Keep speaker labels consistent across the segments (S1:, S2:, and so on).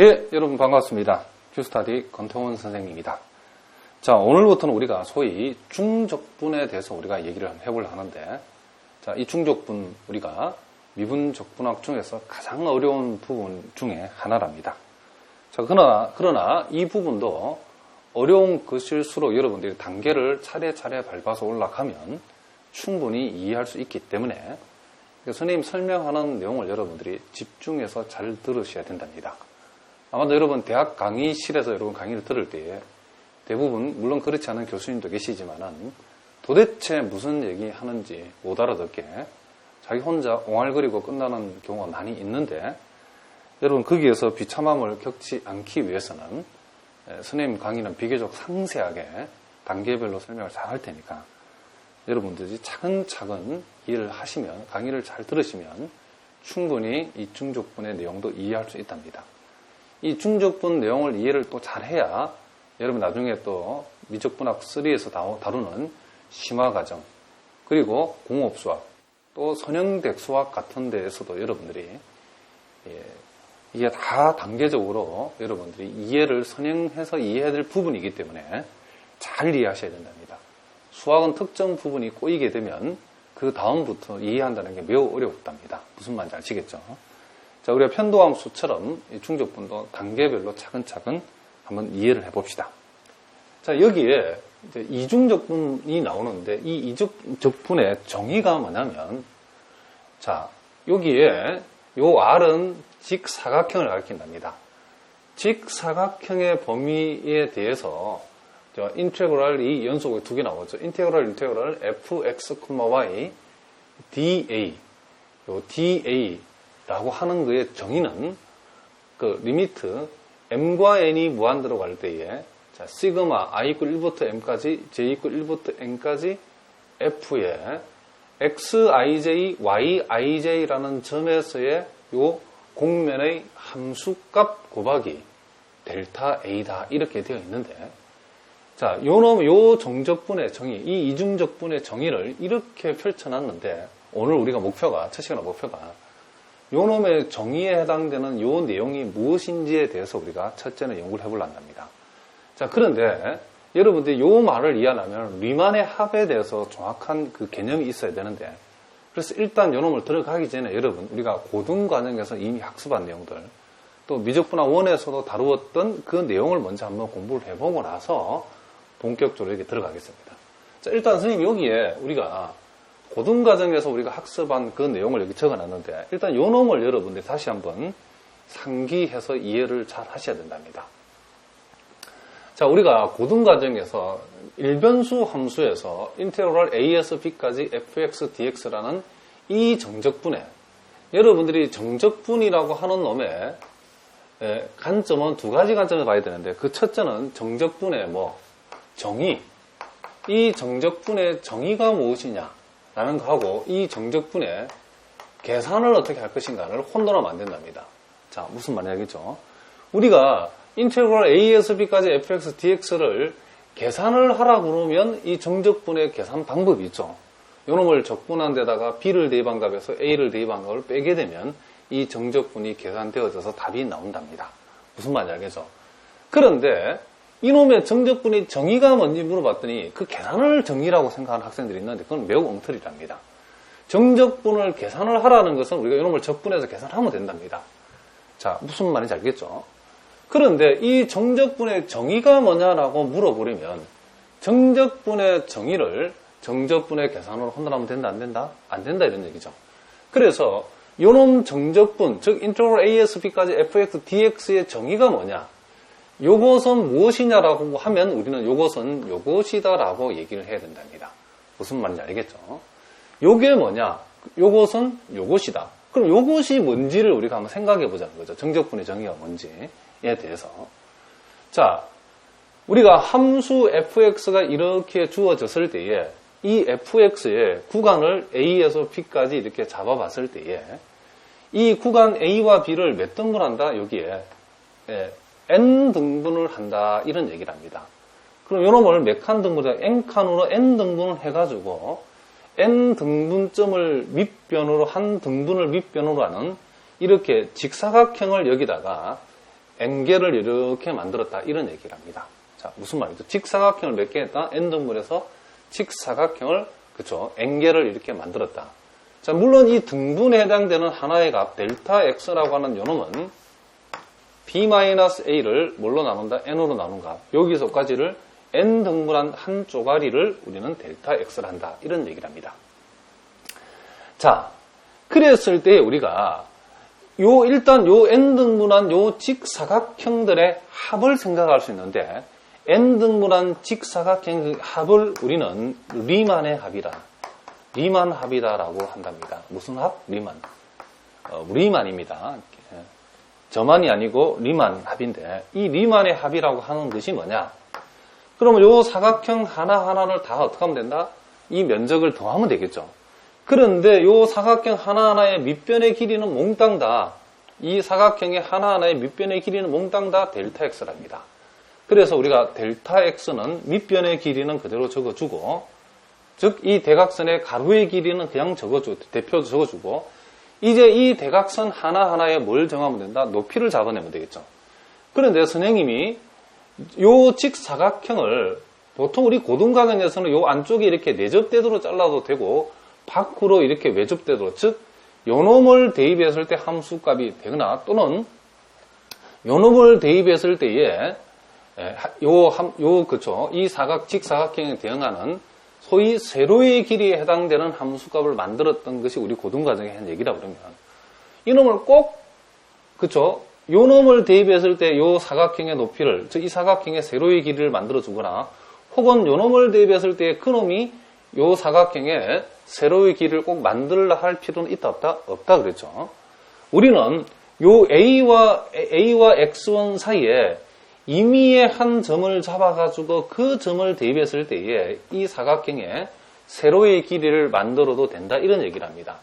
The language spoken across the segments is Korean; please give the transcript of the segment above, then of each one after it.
S1: 예, 여러분 반갑습니다. 큐스타디 권태원 선생님입니다. 자, 오늘부터는 우리가 소위 중적분에 대해서 우리가 얘기를 해보려고 하는데, 자, 이 중적분 우리가 미분적분학 중에서 가장 어려운 부분 중에 하나랍니다. 자, 그러나 이 부분도 어려운 것일수록 여러분들이 단계를 차례차례 밟아서 올라가면 충분히 이해할 수 있기 때문에 선생님 설명하는 내용을 여러분들이 집중해서 잘 들으셔야 된답니다. 아마도 여러분 대학 강의실에서 여러분 강의를 들을 때에 대부분 물론 그렇지 않은 교수님도 계시지만은 도대체 무슨 얘기 하는지 못 알아듣게 자기 혼자 옹알거리고 끝나는 경우가 많이 있는데, 여러분 거기에서 비참함을 겪지 않기 위해서는 선생님 강의는 비교적 상세하게 단계별로 설명을 잘 할 테니까 여러분들이 차근차근 이해를 하시면, 강의를 잘 들으시면 충분히 이 중적분의 내용도 이해할 수 있답니다. 이 중적분 내용을 이해를 또 잘해야 여러분 나중에 또 미적분학 3에서 다루는 심화과정, 그리고 공업수학, 또 선형대수학 같은 데에서도 여러분들이 이게 다 단계적으로 여러분들이 이해를 선행해서 이해해야 될 부분이기 때문에 잘 이해하셔야 된답니다. 수학은 특정 부분이 꼬이게 되면 그 다음부터 이해한다는 게 매우 어렵답니다. 무슨 말인지 아시겠죠? 자, 우리가 편도함수처럼 이 중적분도 단계별로 차근차근 한번 이해를 해봅시다. 자, 여기에 이제 이중적분이 나오는데 이 이중적분의 정의가 뭐냐면, 자, 여기에 요 R은 직사각형을 가리킨답니다. 직사각형의 범위에 대해서 인테그랄 이 연속에 두 개 나오죠. 인테그랄 fx, y dA, 요 dA라고 하는 거의 정의는 그 리미트 m과 n이 무한대로 갈 때에 자, 시그마 i equal 1부터 m까지 j equal 1부터 n까지 f에 xij, yij라는 점에서의 요 공면의 함수값 곱하기 델타 a다 이렇게 되어 있는데, 자, 요 정적분의 정의, 이 이중적분의 정의를 이렇게 펼쳐놨는데, 오늘 우리가 첫 시간의 목표가 요 놈의 정의에 해당되는 요 내용이 무엇인지에 대해서 우리가 첫째는 연구를 해보려 한답니다. 자, 그런데 여러분들이 요 말을 이해하려면 리만의 합에 대해서 정확한 그 개념이 있어야 되는데, 그래서 일단 요 놈을 들어가기 전에 여러분 우리가 고등과정에서 이미 학습한 내용들, 또 미적분학 1에서도 다루었던 그 내용을 먼저 한번 공부를 해보고 나서 본격적으로 이렇게 들어가겠습니다. 자, 일단 선생님 여기에 우리가 고등과정에서 우리가 학습한 그 내용을 여기 적어놨는데, 일단 요 놈을 여러분들이 다시 한번 상기해서 이해를 잘 하셔야 된답니다. 자, 우리가 고등과정에서 일변수 함수에서 인테그랄 a에서 b까지 fx dx라는 이 정적분에 여러분들이 정적분이라고 하는 놈의 관점은 두 가지 관점을 봐야 되는데, 그 첫째는 정적분의 정의, 이 정적분의 정의가 무엇이냐라는 거하고 이 정적분의 계산을 어떻게 할 것인가를 혼돈하면 안 된답니다. 자, 무슨 말인지 알겠죠? 우리가 인테그랄 a에서 b까지 fx dx를 계산을 하라고 그러면 이 정적분의 계산 방법이 있죠. 요놈을 적분한 데다가 b를 대입한 값에서 a를 대입한 값을 빼게 되면 이 정적분이 계산되어져서 답이 나온답니다. 무슨 말인지 알겠죠? 그런데 이놈의 정적분의 정의가 뭔지 물어봤더니 그 계산을 정의라고 생각하는 학생들이 있는데 그건 매우 엉터리랍니다. 정적분을 계산을 하라는 것은 우리가 이놈을 적분해서 계산하면 된답니다. 자, 무슨 말인지 알겠죠? 그런데 이 정적분의 정의가 뭐냐라고 물어보려면 정적분의 정의를 정적분의 계산으로 혼돈하면 된다, 안 된다? 안 된다 이런 얘기죠. 그래서 요놈 정적분, 즉 인테그랄 a에서 b까지 fx dx의 정의가 뭐냐? 요것은 무엇이냐라고 하면 우리는 요것은 요것이다라고 얘기를 해야 된답니다. 무슨 말인지 알겠죠? 요게 뭐냐? 요것은 요것이다. 그럼 요것이 뭔지를 우리가 한번 생각해 보자는 거죠. 정적분의 정의가 뭔지에 대해서. 자, 우리가 함수 fx가 이렇게 주어졌을 때에 이 fx의 구간을 a에서 b까지 이렇게 잡아봤을 때에 이 구간 a와 b를 몇 등분 한다? 여기에 n 등분을 한다 이런 얘기를 합니다. 그럼 요놈을 몇 칸 등분을 n칸으로 n 등분을 해가지고 n 등분점을 밑변으로 한 등분을 밑변으로 하는 이렇게 직사각형을 여기다가 n개를 이렇게 만들었다. 이런 얘기를 합니다. 자, 무슨 말이죠? 직사각형을 몇 개 했다? n등분해서 직사각형을, 그쵸? n개를 이렇게 만들었다. 자, 물론 이 등분에 해당되는 하나의 값, 델타 x라고 하는 요놈은 b-a를 뭘로 나눈다? n으로 나눈 값. 여기서까지를 n등분한 한 쪼가리를 우리는 델타 x를 한다. 이런 얘기를 합니다. 자, 그랬을 때 우리가 일단 n등분한 직사각형들의 합을 생각할 수 있는데, n등분한 직사각형 합을 우리는 리만의 합이다. 리만 합이다라고 한답니다. 무슨 합? 리만. 리만입니다. 저만이 아니고 리만 합인데, 이 리만의 합이라고 하는 것이 뭐냐? 그러면 요 사각형 하나하나를 다 어떻게 하면 된다? 이 면적을 더하면 되겠죠. 그런데 요 사각형 하나하나의 밑변의 길이는 몽땅 다, 이 사각형의 하나하나의 밑변의 길이는 몽땅 다 델타 x랍니다. 그래서 우리가 델타 x는 밑변의 길이는 그대로 적어주고, 즉 이 대각선의 가로의 길이는 그냥 대표 적어주고, 이제 이 대각선 하나하나에 뭘 정하면 된다? 높이를 잡아내면 되겠죠. 그런데 선생님이 요 직사각형을 보통 우리 고등과정에서는 요 안쪽에 이렇게 내접대도로 잘라도 되고, 밖으로 이렇게 외접대도로, 즉 요놈을 대입했을 때 함수값이 되거나, 또는 요놈을 대입했을 때에 그쵸, 이 직사각형에 대응하는 소위 세로의 길이에 해당되는 함수값을 만들었던 것이 우리 고등과정에 한 얘기라 그러면, 이놈을 꼭, 그쵸, 요놈을 대입했을 때 요 사각형의 높이를, 즉 이 사각형의 세로의 길이를 만들어주거나, 혹은 요놈을 대입했을 때 그놈이 요 사각형의 세로의 길이를 꼭 만들라 할 필요는 있다 없다? 없다 그랬죠. 우리는 요 A와 X1 사이에 임의의 한 점을 잡아가지고 그 점을 대입했을 때에 이 사각형의 세로의 길이를 만들어도 된다. 이런 얘기를 합니다.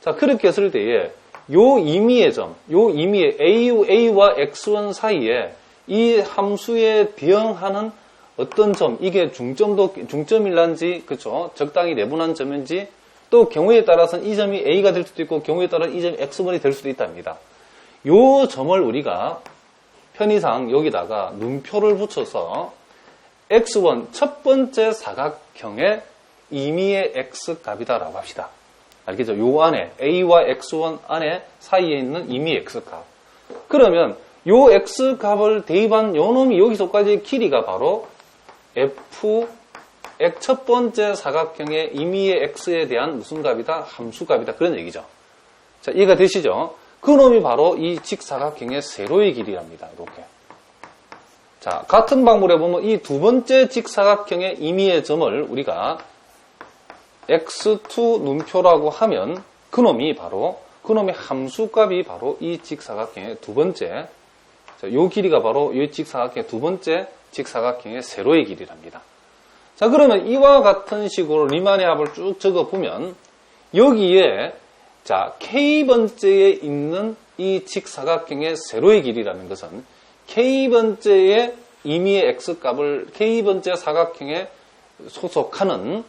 S1: 자, 그렇게 했을 때에 요 임의의 점, 요 임의의 A와 X1 사이에 이 함수에 대응하는 어떤 점, 이게 중점일란지, 그쵸? 적당히 내분한 점인지, 또 경우에 따라서는 이 점이 A가 될 수도 있고, 경우에 따라 이 점이 X번이 될 수도 있답니다. 요 점을 우리가 편의상 여기다가 눈표를 붙여서 X1, 첫 번째 사각형의 임의의 X값이다라고 합시다. 알겠죠? 요 안에, A와 X1 안에 사이에 있는 임의의 X값. 그러면 요 X값을 대입한 요 놈이 여기서까지 길이가 바로 F, 첫 번째 사각형의 임의의 X에 대한 무슨 값이다? 함수값이다. 그런 얘기죠. 자, 이해가 되시죠? 그 놈이 바로 이 직사각형의 세로의 길이랍니다. 이렇게. 자, 같은 방법으로 보면 이 두 번째 직사각형의 임의의 점을 우리가 X2 눈표라고 하면 그 놈의 함수값이 바로 이 직사각형의 두 번째, 자, 요 길이가 바로 이 직사각형의 두 번째 직사각형의 세로의 길이랍니다. 자, 그러면 이와 같은 식으로 리만의 합을 쭉 적어보면 여기에 자, K번째에 있는 이 직사각형의 세로의 길이라는 것은 K번째의 임의의 X값을 K번째 사각형에 소속하는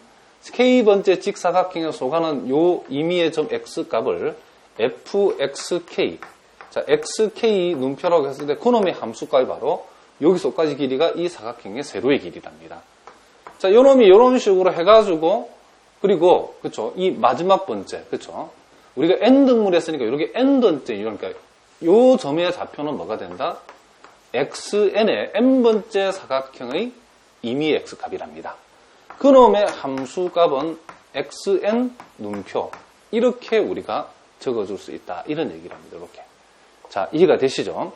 S1: K번째 직사각형에 속하는 요 임의의 점 X값을 fxk, 자, xk 눈표라고 했을 때 그놈의 함수값이 바로 여기서까지 길이가 이 사각형의 세로의 길이랍니다. 자, 요놈이 요런 식으로 해가지고, 그리고, 그쵸, 이 마지막 번째, 그쵸, 우리가 n등물 했으니까 이렇게 n번째, 그러니까 요 점의 좌표는 뭐가 된다? xn의 n번째 사각형의 임의 x값이랍니다. 그놈의 함수값은 xn 눈표, 이렇게 우리가 적어줄 수 있다. 이런 얘기를 합니다. 이렇게. 자, 이해가 되시죠?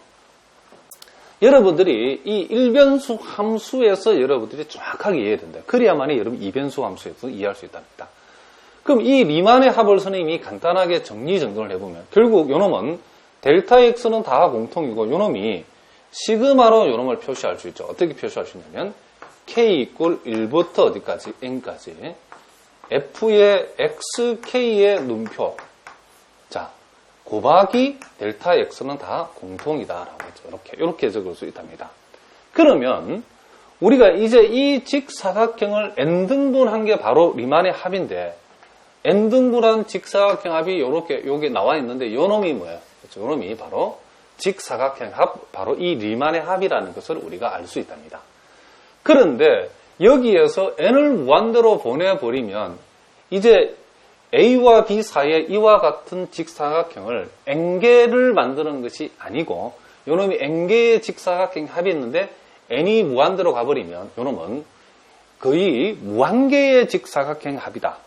S1: 여러분들이 이 일변수 함수에서 여러분들이 정확하게 이해해야 된다. 그래야만이 여러분 이변수 함수에서 이해할 수 있답니다. 그럼 이 리만의 합을 선생님이 간단하게 정리정돈을 해보면 결국 요놈은 델타 x는 다 공통이고 요놈이 시그마로 요놈을 표시할 수 있죠. 어떻게 표시할 수 있냐면 k 이꼴 1부터 어디까지? n까지 f의 xk의 눈표, 자, 곱하기 델타 x는 다 공통이다라고 했죠. 이렇게 적을 수 있답니다. 그러면 우리가 이제 이 직사각형을 n등분한 게 바로 리만의 합인데 n등분한 직사각형 합이 요게 나와 있는데 요놈이 뭐예요? 그렇죠? 요놈이 바로 직사각형 합, 바로 이 리만의 합이라는 것을 우리가 알 수 있답니다. 그런데 여기에서 n을 무한대로 보내버리면 이제 A와 B 사이에 이와 같은 직사각형을 n개를 만드는 것이 아니고 요놈이 n개의 직사각형 합이 있는데 n이 무한대로 가버리면 요놈은 거의 무한개의 직사각형 합이다.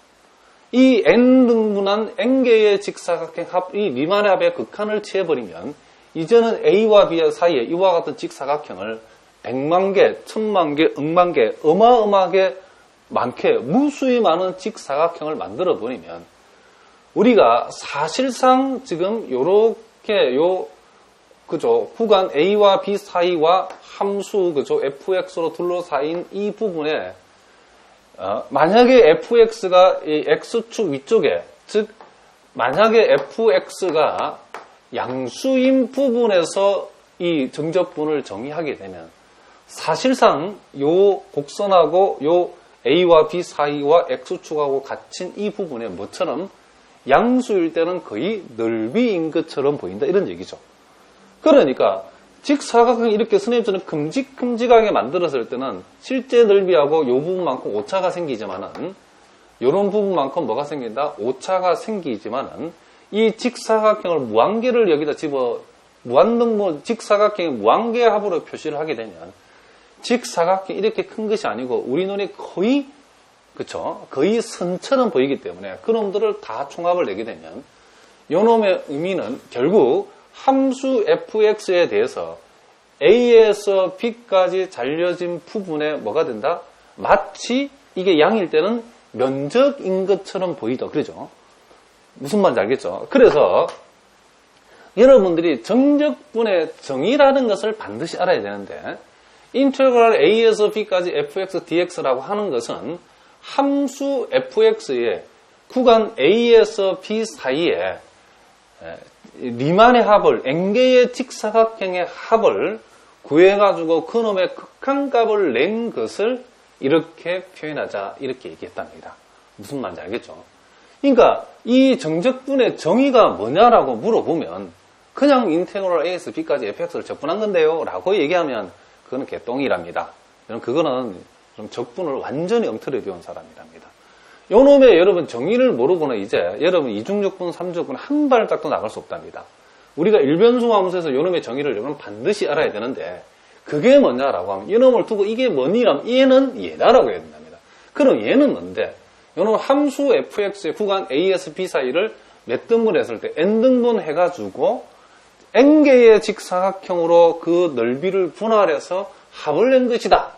S1: 이 n등분한 n개의 직사각형 합, 이 리만의 합의 극한을 취해버리면 이제는 A와 B 사이에 이와 같은 직사각형을 100만 개, 1000만 개, 억만 개, 어마어마하게 많게 무수히 많은 직사각형을 만들어버리면 우리가 사실상 지금 요렇게 그죠? 구간 A와 B 사이와 함수, 그죠? fx로 둘러싸인 이 부분에 만약에 fx가 이 x축 위쪽에, 즉 만약에 fx가 양수인 부분에서 이 정적분을 정의하게 되면 사실상 요 곡선하고 요 A와 B 사이와 x축하고 갇힌 이 부분에 뭐처럼 양수일 때는 거의 넓이인 것처럼 보인다 이런 얘기죠. 그러니까 직사각형이 이렇게 선생님처럼 큼직큼직하게 만들었을 때는 실제 넓이하고 요 부분만큼 오차가 생기지만은 요런 부분만큼 뭐가 생긴다? 오차가 생기지만은 이 직사각형을 무한개를 여기다 무한등분 직사각형의 무한개의 합으로 표시를 하게 되면 직사각형이 이렇게 큰 것이 아니고 우리 눈에 거의 그쵸? 거의 선처럼 보이기 때문에 그놈들을 다 총합을 내게 되면 요놈의 의미는 결국 함수 fx에 대해서 a에서 b까지 잘려진 부분에 뭐가 된다? 마치 이게 양일 때는 면적인 것처럼 보이죠. 그러죠? 무슨 말인지 알겠죠? 그래서 여러분들이 정적분의 정의라는 것을 반드시 알아야 되는데 인테그랄 a에서 b까지 fx dx라고 하는 것은 함수 fx의 구간 a에서 b 사이에 리만의 합을 n개의 직사각형의 합을 구해가지고 그놈의 극한값을 낸 것을 이렇게 표현하자 이렇게 얘기했답니다. 무슨 말인지 알겠죠? 그러니까 이 정적분의 정의가 뭐냐라고 물어보면 그냥 인테그랄 a에서 b까지 fx를 적분한 건데요 라고 얘기하면 그거는 개똥이랍니다. 그거는 적분을 완전히 엉터리 배운 사람이랍니다. 요놈의 여러분 정의를 모르고는 이제 여러분 이중적분, 삼중적분 한 발짝도 나갈 수 없답니다. 우리가 일변수 함수에서 요놈의 정의를 여러분 반드시 알아야 되는데 그게 뭐냐라고 하면 이놈을 두고 이게 뭐니라면 얘는 얘다라고 해야 된답니다. 그럼 얘는 뭔데? 요놈 함수 fx의 구간 a에서 b 사이를 몇 등분 했을 때 n등분 해가지고 n개의 직사각형으로 그 넓이를 분할해서 합을 낸 것이다.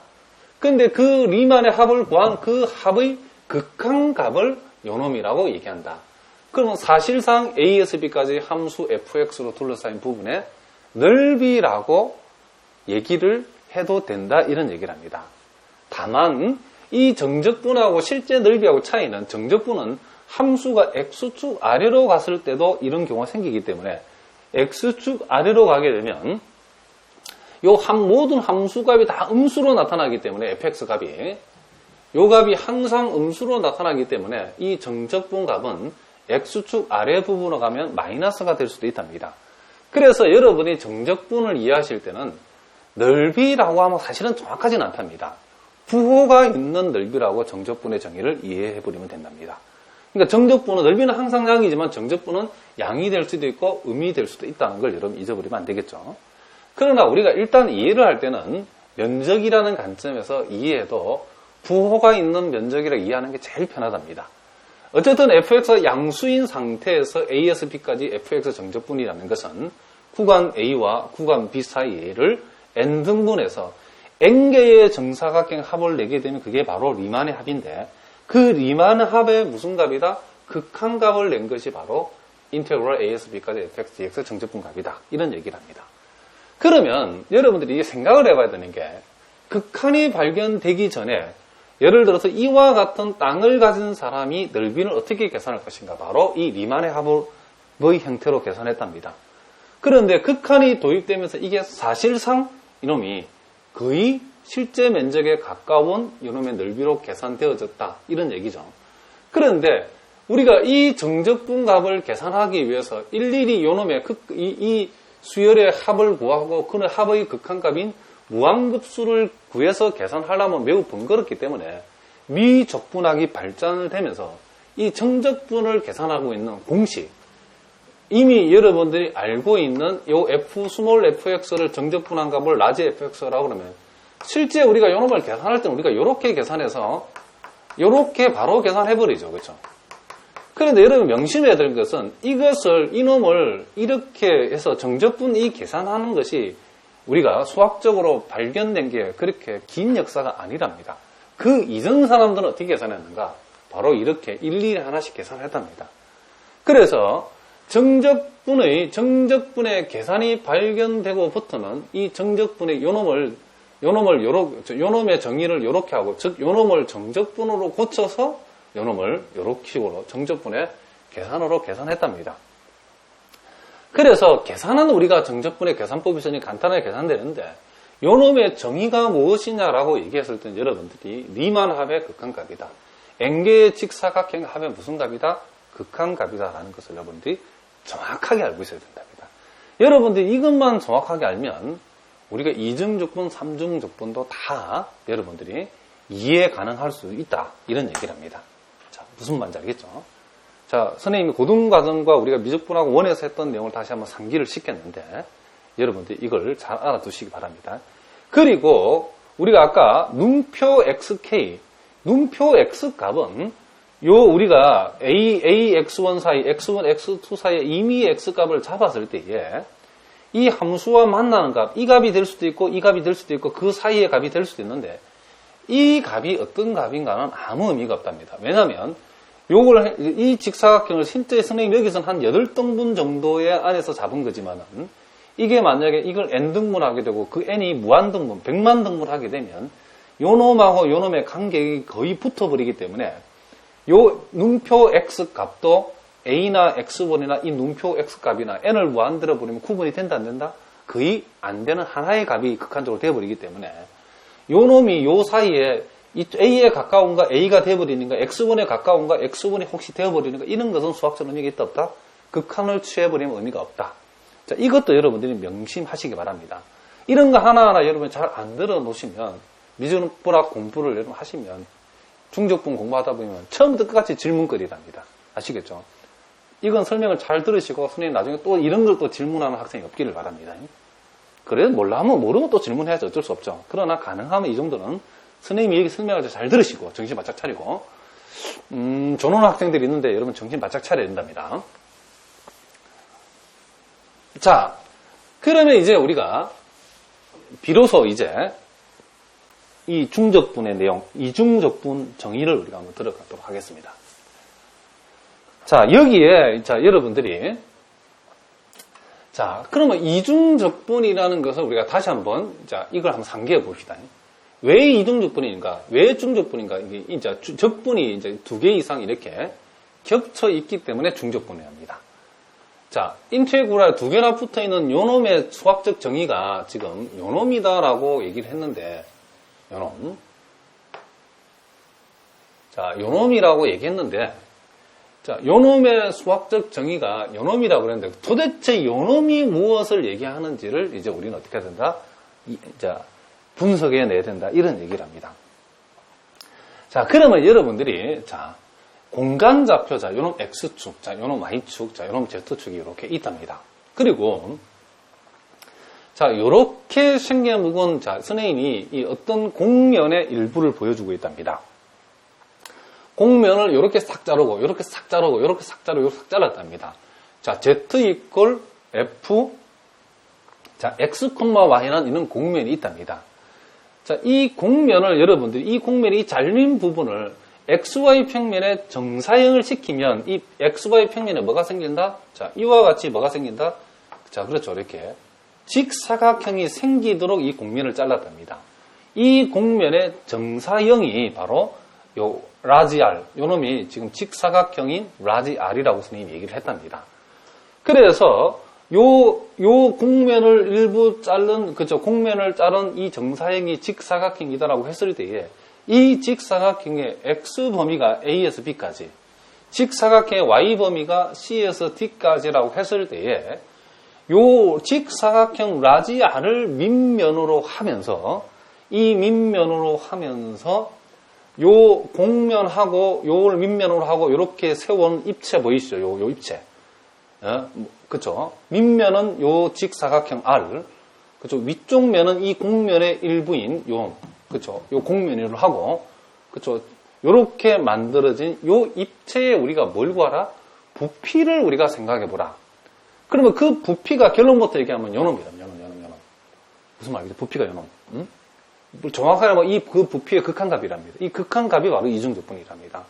S1: 근데 그 리만의 합을 구한 그 합의 극한값을 요놈이라고 얘기한다. 그러면 사실상 a에서 b까지 함수 fx로 둘러싸인 부분에 넓이라고 얘기를 해도 된다 이런 얘기를 합니다. 다만 이 정적분하고 실제 넓이하고 차이는 정적분은 함수가 x축 아래로 갔을 때도 이런 경우가 생기기 때문에 x축 아래로 가게 되면 요 모든 함수값이 다 음수로 나타나기 때문에 fx 값이 요 값이 항상 음수로 나타나기 때문에 이 정적분 값은 x축 아래 부분으로 가면 마이너스가 될 수도 있답니다. 그래서 여러분이 정적분을 이해하실 때는 넓이라고 하면 사실은 정확하지는 않답니다. 부호가 있는 넓이라고 정적분의 정의를 이해해버리면 된답니다. 그러니까 정적분은 넓이는 항상 양이지만 정적분은 양이 될 수도 있고 음이 될 수도 있다는 걸 여러분 잊어버리면 안 되겠죠. 그러나 우리가 일단 이해를 할 때는 면적이라는 관점에서 이해해도 부호가 있는 면적이라고 이해하는 게 제일 편하답니다. 어쨌든 fx가 양수인 상태에서 a에서 b까지 fx 정적분이라는 것은 구간 a와 구간 b 사이를 n등분해서 n개의 정사각형 합을 내게 되면 그게 바로 리만의 합인데 그 리만의 합의 무슨 값이다? 극한값을 낸 것이 바로 인테그랄 a에서 b까지 fx dx 정적분 값이다. 이런 얘기를 합니다. 그러면 여러분들이 생각을 해봐야 되는 게 극한이 발견되기 전에 예를 들어서 이와 같은 땅을 가진 사람이 넓이는 어떻게 계산할 것인가? 바로 이 리만의 합의 형태로 계산했답니다. 그런데 극한이 도입되면서 이게 사실상 이놈이 거의 실제 면적에 가까운 이놈의 넓이로 계산되어졌다. 이런 얘기죠. 그런데 우리가 이 정적분 값을 계산하기 위해서 일일이 이놈의 이 수열의 합을 구하고 그 합의 극한값인 무한급수를 구해서 계산하려면 매우 번거롭기 때문에 미적분학이 발전을 되면서 이 정적분을 계산하고 있는 공식, 이미 여러분들이 알고 있는 요 f 스몰 fx를 정적분한 값을 라지 fx라고 그러면 실제 우리가 요놈을 계산할 때는 우리가 요렇게 계산해서 요렇게 바로 계산해버리죠. 그렇죠? 그런데 여러분 명심해야 될 것은 이놈을 이렇게 해서 정적분 이 계산하는 것이 우리가 수학적으로 발견된 게 그렇게 긴 역사가 아니랍니다. 그 이전 사람들은 어떻게 계산했는가? 바로 이렇게 일일이 하나씩 계산했답니다. 그래서 정적분의 계산이 발견되고부터는 이 정적분의 요놈의 정의를 요렇게 하고, 즉 요놈을 정적분으로 고쳐서 요놈을 요렇게 식으로 정적분의 계산으로 계산했답니다. 그래서 계산은 우리가 정적분의 계산법이 있으니 간단하게 계산되는데 요놈의 정의가 무엇이냐라고 얘기했을 때 여러분들이 리만 합의 극한값이다. N개의 직사각형 합의 무슨 값이다? 극한값이다라는 것을 여러분들이 정확하게 알고 있어야 된답니다. 여러분들이 이것만 정확하게 알면 우리가 이중적분, 삼중적분도 다 여러분들이 이해 가능할 수 있다. 이런 얘기를 합니다. 자, 무슨 말인지 알겠죠? 자, 선생님이 고등과정과 우리가 미적분하고 원에서 했던 내용을 다시 한번 상기를 시켰는데 여러분들이 이걸 잘 알아두시기 바랍니다. 그리고 우리가 아까 눈표 xk, 눈표 x값은 요 우리가 a, x1 사이, x1, x2 사이에 이미 x값을 잡았을 때에 이 함수와 만나는 값, 이 값이 될 수도 있고 이 값이 될 수도 있고 그 사이의 값이 될 수도 있는데 이 값이 어떤 값인가는 아무 의미가 없답니다. 왜냐하면 이 직사각형을 실제 선생님 여기서는 한 8등분 정도의 안에서 잡은 거지만은 이게 만약에 이걸 n등분 하게 되고 그 n이 무한등분, 100만 등분 하게 되면 요놈하고 요놈의 간격이 거의 붙어버리기 때문에 요 눈표 x 값도 a나 x1이나 이 눈표 x 값이나 n을 무한대로 버리면 구분이 된다 안 된다? 거의 안 되는 하나의 값이 극한적으로 되어버리기 때문에 요놈이 요 사이에 이 a에 가까운가 a가 되어버리는가 x1에 가까운가 x1이 혹시 되어버리는가 이런 것은 수학적 의미가 있다 없다? 극한을 취해버리면 의미가 없다. 자, 이것도 여러분들이 명심하시기 바랍니다. 이런 거 하나하나 여러분 잘 안 들어놓으시면 미적분학 공부를 여러분 하시면 중적분 공부하다 보면 처음부터 끝까지 질문거리랍니다. 아시겠죠? 이건 설명을 잘 들으시고 선생님 나중에 또 이런 걸 또 질문하는 학생이 없기를 바랍니다. 그래도 몰라하면 모르면 또 질문해야지 어쩔 수 없죠. 그러나 가능하면 이 정도는 선생님이 얘기 설명을 잘 들으시고 정신 바짝 차리고 조는 학생들이 있는데 여러분 정신 바짝 차려야 된답니다. 자, 그러면 이제 우리가 비로소 이제 이 중적분의 내용, 이중적분 정의를 우리가 한번 들어가도록 하겠습니다. 자, 여기에, 자, 여러분들이, 자, 그러면 이중적분이라는 것을 우리가 다시 한번, 자, 이걸 한번 상기해 봅시다. 왜 이중적분인가? 왜 중적분인가? 이게 이제 적분이 이제 2개 이상 이렇게 겹쳐 있기 때문에 중적분이 합니다. 자, 인테그랄 2개나 붙어 있는 요놈의 수학적 정의가 지금 요놈이다라고 얘기를 했는데, 요놈. 자, 요놈이라고 얘기했는데, 자, 요놈의 수학적 정의가 요놈이라고 그랬는데, 도대체 요놈이 무엇을 얘기하는지를 이제 우리는 어떻게 해야 된다? 자, 분석해 내야 된다. 이런 얘기를 합니다. 자, 그러면 여러분들이, 자, 공간좌표, 자, 요놈 X축, 자, 요놈 Y축, 자, 요놈 Z축이 이렇게 있답니다. 그리고, 자, 요렇게 생겨먹은, 자, 선생님이 이 어떤 공면의 일부를 보여주고 있답니다. 공면을 요렇게 싹 자르고, 요렇게 싹 자르고, 요렇게 싹 자르고, 요렇게 싹 잘랐답니다. 자, Z 이퀄 F, 자, X, Y라는 이런 공면이 있답니다. 자, 이 공면을 여러분들이, 이 공면이 이 잘린 부분을 XY 평면에 정사형을 시키면 이 XY 평면에 뭐가 생긴다? 자, 이와 같이 뭐가 생긴다? 자, 그렇죠. 이렇게. 직사각형이 생기도록 이 공면을 잘랐답니다. 이 공면의 정사형이 바로 요 라지 R, 요 놈이 지금 직사각형인 라지 R이라고 선생님이 얘기를 했답니다. 그래서 요 공면을 일부 자른, 그죠, 공면을 자른 이 정사형이 직사각형이다라고 했을 때에 이 직사각형의 X 범위가 A에서 B까지, 직사각형의 Y 범위가 C에서 D까지라고 했을 때에 요 직사각형 라지아를 밑면으로 하면서 이 밑면으로 하면서 요 공면하고 요를 밑면으로 하고 요렇게 세운 입체 보이시죠? 요 입체. 그쵸? 밑면은 요 직사각형 R. 그쵸? 위쪽 면은 이 공면의 일부인 요, 그쵸? 요 공면을 하고, 그쵸? 요렇게 만들어진 요 입체에 우리가 뭘 구하라? 부피를 우리가 생각해 보라. 그러면 그 부피가 결론부터 얘기하면 요놈이다. 요놈. 무슨 말이죠? 부피가 요놈. 응? 정확하게 말하면 그 부피의 극한값이랍니다. 이 극한값이 바로 이중적분이랍니다.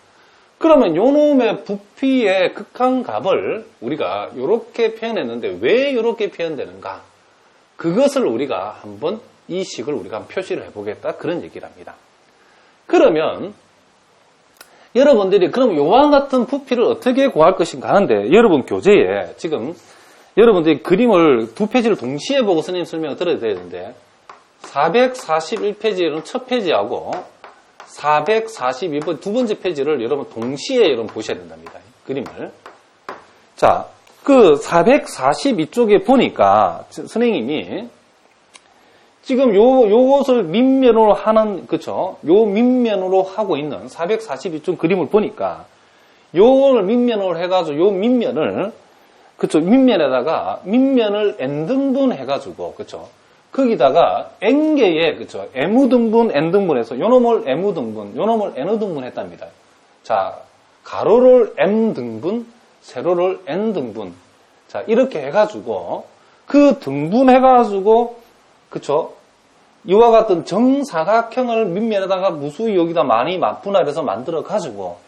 S1: 그러면 요놈의 부피의 극한값을 우리가 이렇게 표현했는데 왜 이렇게 표현되는가? 그것을 우리가 한번 이 식을 우리가 한번 표시를 해보겠다. 그런 얘기를 합니다. 그러면 여러분들이 그럼 요와 같은 부피를 어떻게 구할 것인가 하는데 여러분 교재에 지금 여러분들이 그림을 두 페이지를 동시에 보고 선생님 설명을 들어야 되는데 441페이지는 첫 페이지하고 442번 두 번째 페이지를 여러분 동시에 여러분 보셔야 된답니다. 그림을. 자, 그 442쪽에 보니까 선생님이 지금 요것을 밑면으로 하는, 그쵸? 요 밑면으로 하고 있는 442쪽 그림을 보니까 요걸 밑면으로 해가지고 요 밑면을, 그쵸? 밑면에다가 밑면을 n등분 해가지고, 그쵸? 거기다가 n개의, 그쵸? m등분, n등분해서 요놈을 m등분, 요놈을 n등분 했답니다. 자, 가로를 m등분, 세로를 n등분. 자, 이렇게 해가지고 그 등분해가지고, 그쵸? 이와 같은 정사각형을 밑면에다가 무수히 여기다 많이 분할해서 만들어가지고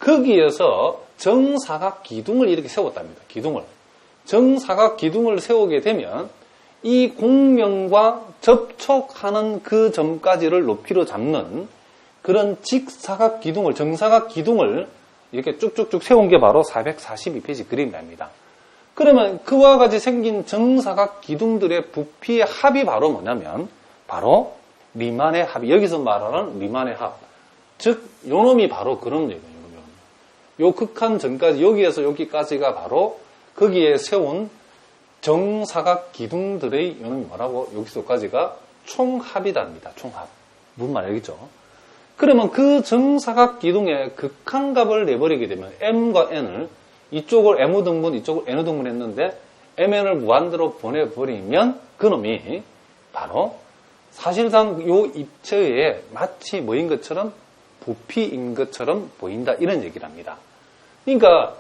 S1: 거기에서 정사각 기둥을 이렇게 세웠답니다. 기둥을. 정사각 기둥을 세우게 되면 이 공면과 접촉하는 그 점까지를 높이로 잡는 그런 직사각 기둥을, 정사각 기둥을 이렇게 쭉쭉쭉 세운 게 바로 442페이지 그림입니다. 그러면 그와 같이 생긴 정사각 기둥들의 부피의 합이 바로 뭐냐면 바로 리만의 합이, 여기서 말하는 리만의 합. 즉 요놈이 바로 그런 얘기예요. 요 극한 전까지 여기에서 여기까지가 바로 거기에 세운 정사각 기둥들의 요놈이 뭐라고? 여기서까지가 총합이답니다. 총합. 무슨 말 알겠죠? 그러면 그 정사각 기둥의 극한값을 내버리게 되면 m과 n을 이쪽을 m등분, 이쪽을 n등분 했는데 mn을 무한대로 보내버리면 그놈이 바로 사실상 요 입체에 마치 뭐인 것처럼 부피인 것처럼 보인다. 이런 얘기를 합니다. 그러니까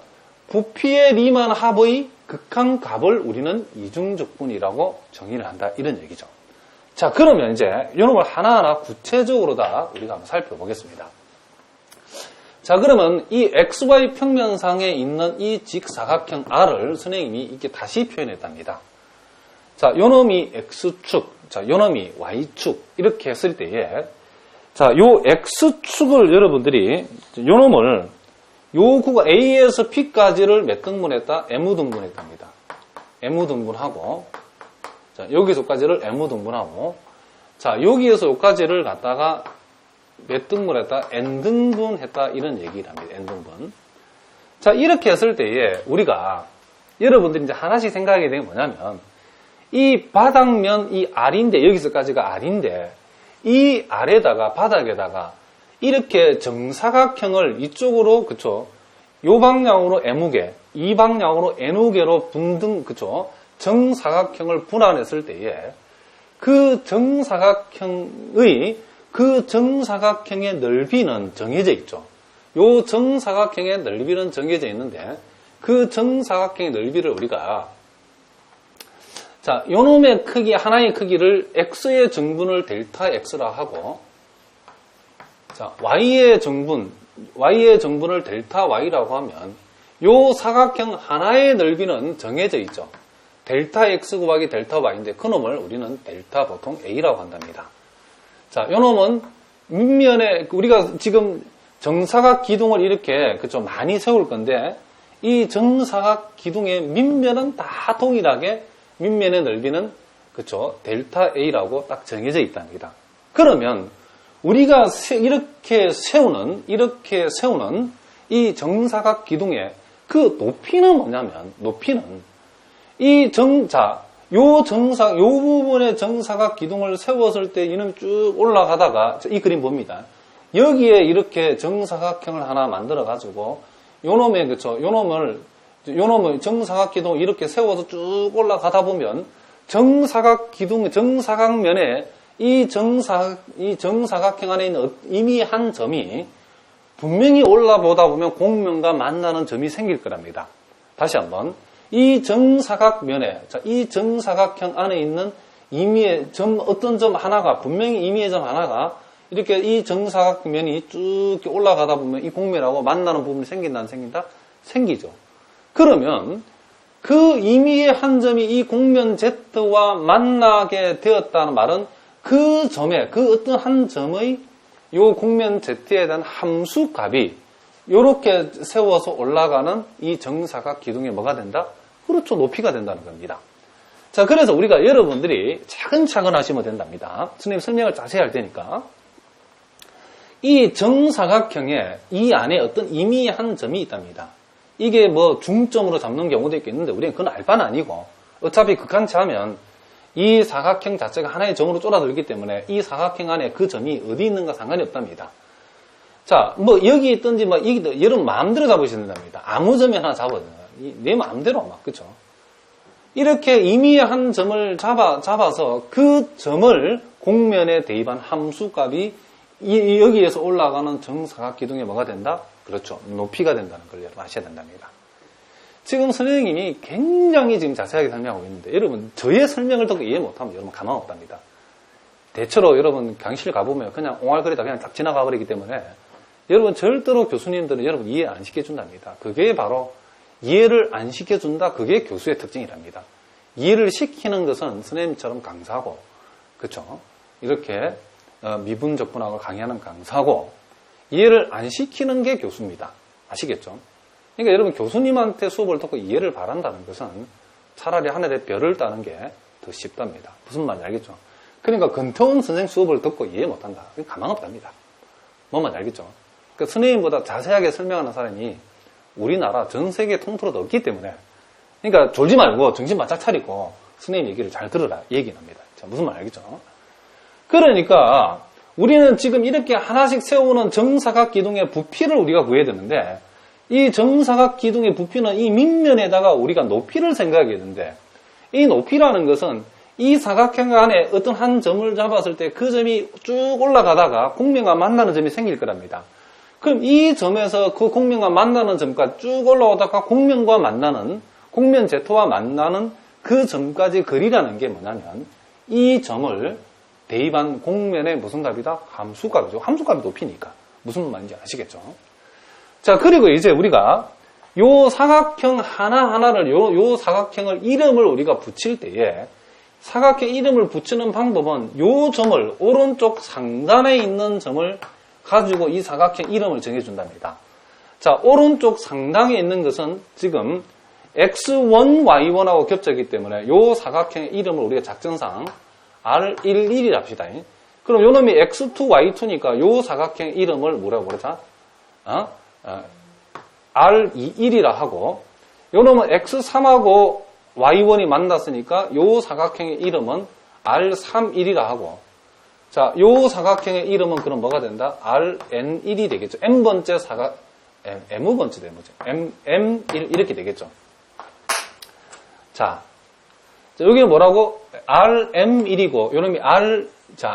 S1: 부피의 리만 합의 극한값을 우리는 이중적분이라고 정의를 한다. 이런 얘기죠. 자, 그러면 이제 이놈을 하나하나 구체적으로 다 우리가 한번 살펴보겠습니다. 자, 그러면 이 XY 평면상에 있는 이 직사각형 R을 선생님이 이렇게 다시 표현했답니다. 자, 요놈이 X축, 자, 요놈이 Y축, 이렇게 했을 때에, 자, 요 X축을 여러분들이, 요놈을, 요 구가 A에서 P까지를 몇 등분했다? M등분했답니다. M등분하고, 자, 여기서까지를 M등분하고, 자, 여기에서 여기까지를 갖다가 몇 등분했다? N등분했다. 이런 얘기를 합니다. N등분. 자, 이렇게 했을 때에 우리가 여러분들이 이제 하나씩 생각하게 되는 게 뭐냐면 이 바닥면 이 R인데 여기서까지가 R인데 이 아래다가 바닥에다가 이렇게 정사각형을 이쪽으로 그쵸? 요 방향으로 M개, 이 방향으로 N개로 분등 그쵸? 정사각형을 분할했을 때에 그 정사각형의 넓이는 정해져 있죠. 요 정사각형의 넓이는 정해져 있는데 그 정사각형의 넓이를 우리가 자, 요놈의 크기 하나의 크기를 x의 정분을 델타 x라 하고 자, y의 정분을 델타 y라고 하면 요 사각형 하나의 넓이는 정해져 있죠. 델타 x 곱하기 델타 y인데 그놈을 우리는 델타 보통 a라고 한답니다. 자, 요놈은 밑면에 우리가 지금 정사각 기둥을 이렇게 그쵸 많이 세울 건데 이 정사각 기둥의 밑면은 다 동일하게 밑면의 넓이는 그쵸 델타 a라고 딱 정해져 있답니다. 그러면 우리가 이렇게 세우는 이 정사각 기둥의 그 높이는 뭐냐면 높이는 요 부분에 정사각 기둥을 세웠을 때 이놈이 쭉 올라가다가, 이 그림 봅니다. 여기에 이렇게 정사각형을 하나 만들어가지고, 요놈을 정사각 기둥을 이렇게 세워서 쭉 올라가다 보면, 정사각면에 이 정사각형 안에 있는 이미 한 점이 분명히 올라보다 보면 곡면과 만나는 점이 생길 거랍니다. 다시 한번. 이 정사각면에, 이 정사각형 안에 있는 임의의 점, 어떤 점 하나가, 분명히 임의의 점 하나가 이렇게 이 정사각면이 쭉 올라가다 보면 이 곡면하고 만나는 부분이 생긴다, 안 생긴다? 생기죠. 그러면 그 임의의 한 점이 이 곡면 Z와 만나게 되었다는 말은 그 점에, 그 어떤 한 점의 요 곡면 Z에 대한 함수값이 요렇게 세워서 올라가는 이 정사각 기둥이 뭐가 된다? 그렇죠. 높이가 된다는 겁니다. 자, 그래서 우리가 여러분들이 차근차근 하시면 된답니다. 선생님 설명을 자세히 할 테니까. 이 정사각형에 이 안에 어떤 임의한 점이 있답니다. 이게 뭐 중점으로 잡는 경우도 있겠는데 우리는 그건 알 바는 아니고 어차피 극한치 하면 이 사각형 자체가 하나의 점으로 쪼라들기 때문에 이 사각형 안에 그 점이 어디 있는가 상관이 없답니다. 자, 뭐 여기 있든지 뭐 여러분 마음대로 잡으시면 된답니다. 아무 점이 하나 잡아도 내 마음대로 막, 그쵸? 이렇게 임의의 한 점을 잡아서 그 점을 곡면에 대입한 함수값이 여기에서 올라가는 정사각 기둥에 뭐가 된다? 그렇죠. 높이가 된다는 걸 여러분 아셔야 된답니다. 지금 선생님이 굉장히 지금 자세하게 설명하고 있는데 여러분 저의 설명을 듣고 이해 못하면 여러분 가망 없답니다. 대체로 여러분 강의실 가보면 그냥 옹알거리다 그냥 딱 지나가 버리기 때문에 여러분 절대로 교수님들은 여러분 이해 안 시켜준답니다. 그게 바로 이해를 안 시켜준다. 그게 교수의 특징이랍니다. 이해를 시키는 것은 선생님처럼 강사고, 그렇죠? 이렇게 미분적분학을 강의하는 강사고 이해를 안 시키는 게 교수입니다. 아시겠죠? 그러니까 여러분 교수님한테 수업을 듣고 이해를 바란다는 것은 차라리 하늘에 별을 따는 게 더 쉽답니다. 무슨 말인지 알겠죠? 그러니까 근태원 선생 수업을 듣고 이해 못한다. 가망 없답니다. 뭔 말인지 알겠죠? 그러니까 선생님보다 자세하게 설명하는 사람이 우리나라 전 세계 통틀어도 없기 때문에 그러니까 졸지 말고 정신 바짝 차리고 선생님 얘기를 잘 들으라 얘기는 합니다. 자, 무슨 말 알겠죠? 그러니까 우리는 지금 이렇게 하나씩 세우는 정사각 기둥의 부피를 우리가 구해야 되는데 이 정사각 기둥의 부피는 이 밑면에다가 우리가 높이를 생각해야 되는데 이 높이라는 것은 이 사각형 안에 어떤 한 점을 잡았을 때 그 점이 쭉 올라가다가 곡면과 만나는 점이 생길 거랍니다. 그럼 이 점에서 그 곡면과 만나는 점까지 쭉 올라오다가 곡면과 만나는, 곡면 Z와 만나는 그 점까지 거리라는 게 뭐냐면 이 점을 대입한 곡면의 무슨 값이다? 함수값이죠. 함수값이 높이니까. 무슨 말인지 아시겠죠? 자, 그리고 이제 우리가 요 사각형 하나하나를, 요 사각형을 이름을 우리가 붙일 때에 사각형 이름을 붙이는 방법은 요 점을, 오른쪽 상단에 있는 점을 가지고 이 사각형 이름을 정해준답니다. 자, 오른쪽 상단에 있는 것은 지금 x1, y1하고 겹쳤기 때문에 요 사각형의 이름을 우리가 작전상 R11이라 합시다. 그럼 요 놈이 x2, y2니까 요 사각형의 이름을 뭐라고 그러자? R21이라 하고 요 놈은 x3하고 y1이 만났으니까 요 사각형의 이름은 R31이라 하고 자, 요 사각형의 이름은 그럼 뭐가 된다? RN1이 되겠죠. M번째 M번째 되죠. M1 이렇게 되겠죠. 자, 여기는 뭐라고? RM1이고 요놈이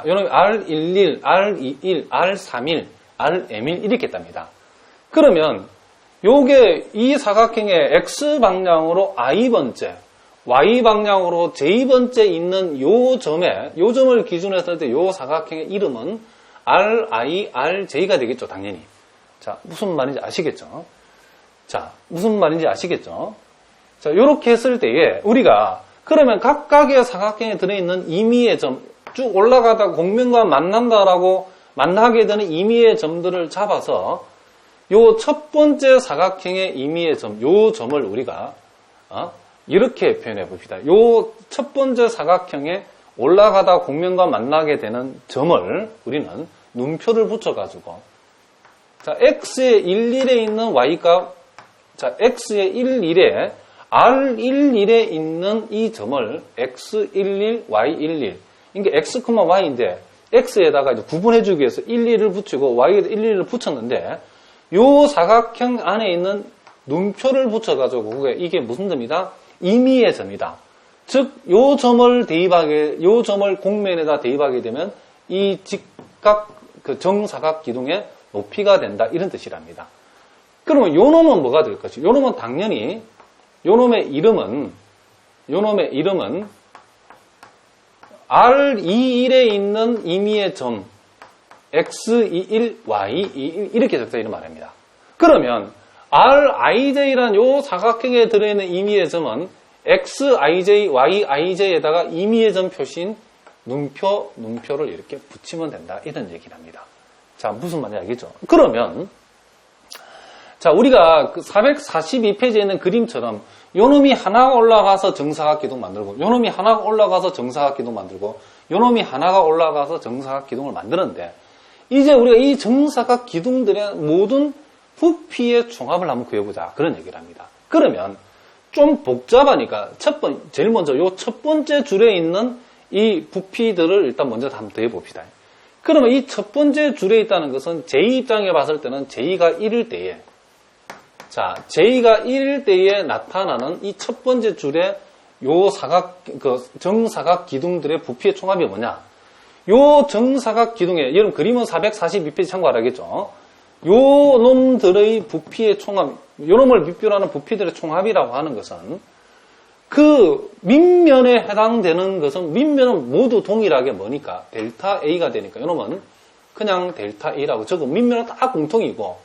S1: 요놈이 R11, R21, R31, RM1 이렇게 답니다. 그러면 요게 이 사각형의 X방향으로 I번째, Y방향으로 J번째 있는 요 점을 기준으로 했을 때 요 사각형의 이름은 RI, RJ가 되겠죠, 당연히. 자, 무슨 말인지 아시겠죠? 자, 무슨 말인지 아시겠죠? 자, 요렇게 했을 때에 우리가 그러면 각각의 사각형에 들어있는 임의의 점, 쭉 올라가다 곡면과 만나게 되는 임의의 점들을 잡아서 요 첫 번째 사각형의 임의의 점, 요 점을 우리가 이렇게 표현해 봅시다. 요 첫 번째 사각형에 올라가다 곡면과 만나게 되는 점을 우리는 눈표를 붙여가지고 자, x의 11에 있는 y값, 자, x의 11에 R11에 있는 이 점을 X11, Y11, 이게 X, Y인데 X에다가 이제 구분해주기 위해서 11을 붙이고 Y에다 11을 붙였는데 요 사각형 안에 있는 눈표를 붙여가지고 이게 무슨 점이다? 임의의 점이다. 즉, 요 점을 요 점을 곡면에다 대입하게 되면 이 직각, 그 정사각 기둥의 높이가 된다. 이런 뜻이랍니다. 그러면 요 놈은 뭐가 될 것이요? 요 놈은 당연히, 요 놈의 이름은 R21에 있는 임의의 점, X21, Y21 이렇게 적다 이런 말입니다. 그러면 RIJ라는 요 사각형에 들어있는 임의의 점은 XIJ, YIJ에다가 임의의 점 표시인 눈표를 이렇게 붙이면 된다. 이런 얘기를 합니다. 자, 무슨 말인지 알겠죠? 그러면, 자, 우리가 그 442페이지에 있는 그림처럼 요 놈이 하나가 올라가서 정사각 기둥 만들고, 요 놈이 하나가 올라가서 정사각 기둥 만들고, 요 놈이 하나가 올라가서 정사각 기둥을 만드는데, 이제 우리가 이 정사각 기둥들의 모든 부피의 총합을 한번 구해보자. 그런 얘기를 합니다. 그러면, 좀 복잡하니까 제일 먼저 요 첫 번째 줄에 있는 이 부피들을 일단 먼저 한번 더해 봅시다. 그러면 이 첫 번째 줄에 있다는 것은 J 입장에 봤을 때는 J가 1일 때에 J가 1일 때에 나타나는 이 첫 번째 줄에 요 정사각 기둥들의 부피의 총합이 뭐냐? 요 정사각 기둥에 여러분 그림은 442페이지 참고하라겠죠. 요 놈들의 부피의 총합, 요 놈을 밑뷰로 하는 부피들의 총합이라고 하는 것은 그 밑면에 해당되는 것은 밑면은 모두 동일하게 뭐니까 델타 A가 되니까 요 놈은 그냥 델타 A라고 적으면 밑면은 다 공통이고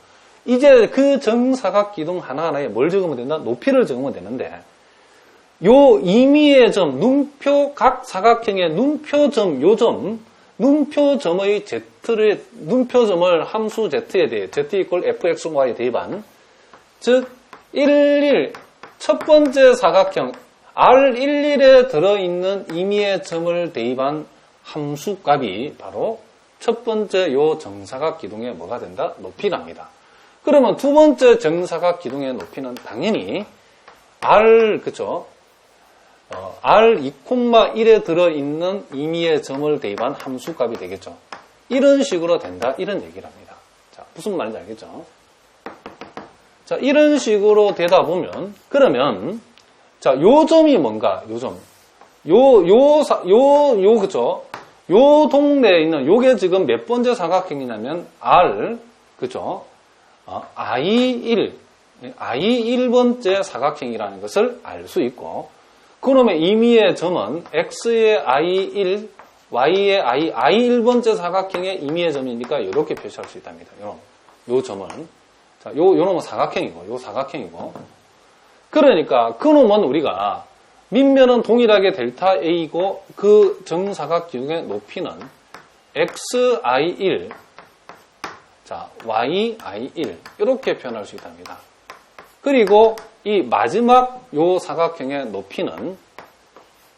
S1: 이제 그 정사각 기둥 하나하나에 뭘 적으면 된다? 높이를 적으면 되는데 요 임의의 점, 눈표 각 사각형의 눈표점, 눈표점의 눈표점을 함수 Z에 대해, Z 이퀄 fxy에 대입한, 즉, 11, 첫 번째 사각형, R11에 들어있는 임의의 점을 대입한 함수값이 바로 첫 번째 요 정사각 기둥의 뭐가 된다? 높이랍니다. 그러면 두 번째 정사각 기둥의 높이는 당연히 그쵸? R2,1에 들어있는 임의의 점을 대입한 함수값이 되겠죠. 이런 식으로 된다. 이런 얘기를 합니다. 자, 무슨 말인지 알겠죠? 자, 이런 식으로 되다 보면, 그러면, 자, 요 점이 뭔가, 요 점. 그쵸? 요 동네에 있는, 요게 지금 몇 번째 사각형이냐면, 그쵸? I1 번째 사각형이라는 것을 알 수 있고, 그놈의 임의의 점은 X의 I1, Y의 I1번째 사각형의 임의의 점이니까 이렇게 표시할 수 있답니다. 요 점은. 자, 요 놈은 사각형이고, 그러니까, 그놈은 우리가, 밑면은 동일하게 델타 A이고, 그 정사각 기둥의 높이는 XI1, 자, YI1, 이렇게 표현할 수 있답니다. 그리고 이 마지막 요 사각형의 높이는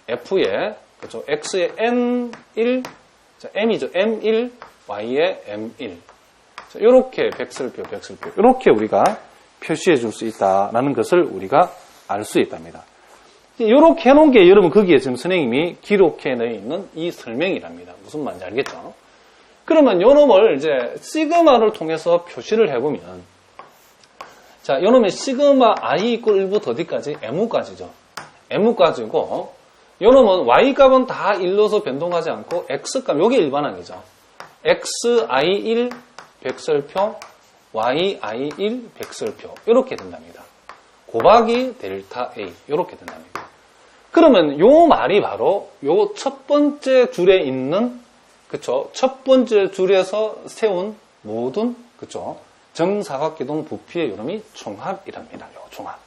S1: F의, 그렇죠? X의 M1, 자, M이죠. M1, Y의 M1. 자, 요렇게 백설표. 요렇게 우리가 표시해 줄 수 있다라는 것을 우리가 알 수 있답니다. 요렇게 해놓은 게 여러분 거기에 지금 선생님이 기록해 넣어 있는 이 설명이랍니다. 무슨 말인지 알겠죠? 그러면 요 놈을 이제 시그마를 통해서 표시를 해보면 자, 요놈의 시그마 I 이퀄 1부터 어디까지? M까지죠. M까지고, 요놈은 Y값은 다 1로서 변동하지 않고, X값, 요게 일반항이죠. XI1 백설표, YI1 백설표. 요렇게 된답니다. 곱하기 델타 A. 요렇게 된답니다. 그러면 요 말이 바로 요 첫 번째 줄에 있는, 그쵸? 첫 번째 줄에서 세운 모든, 그쵸? 정사각기둥 부피의 요놈이 총합이랍니다. 요 총합.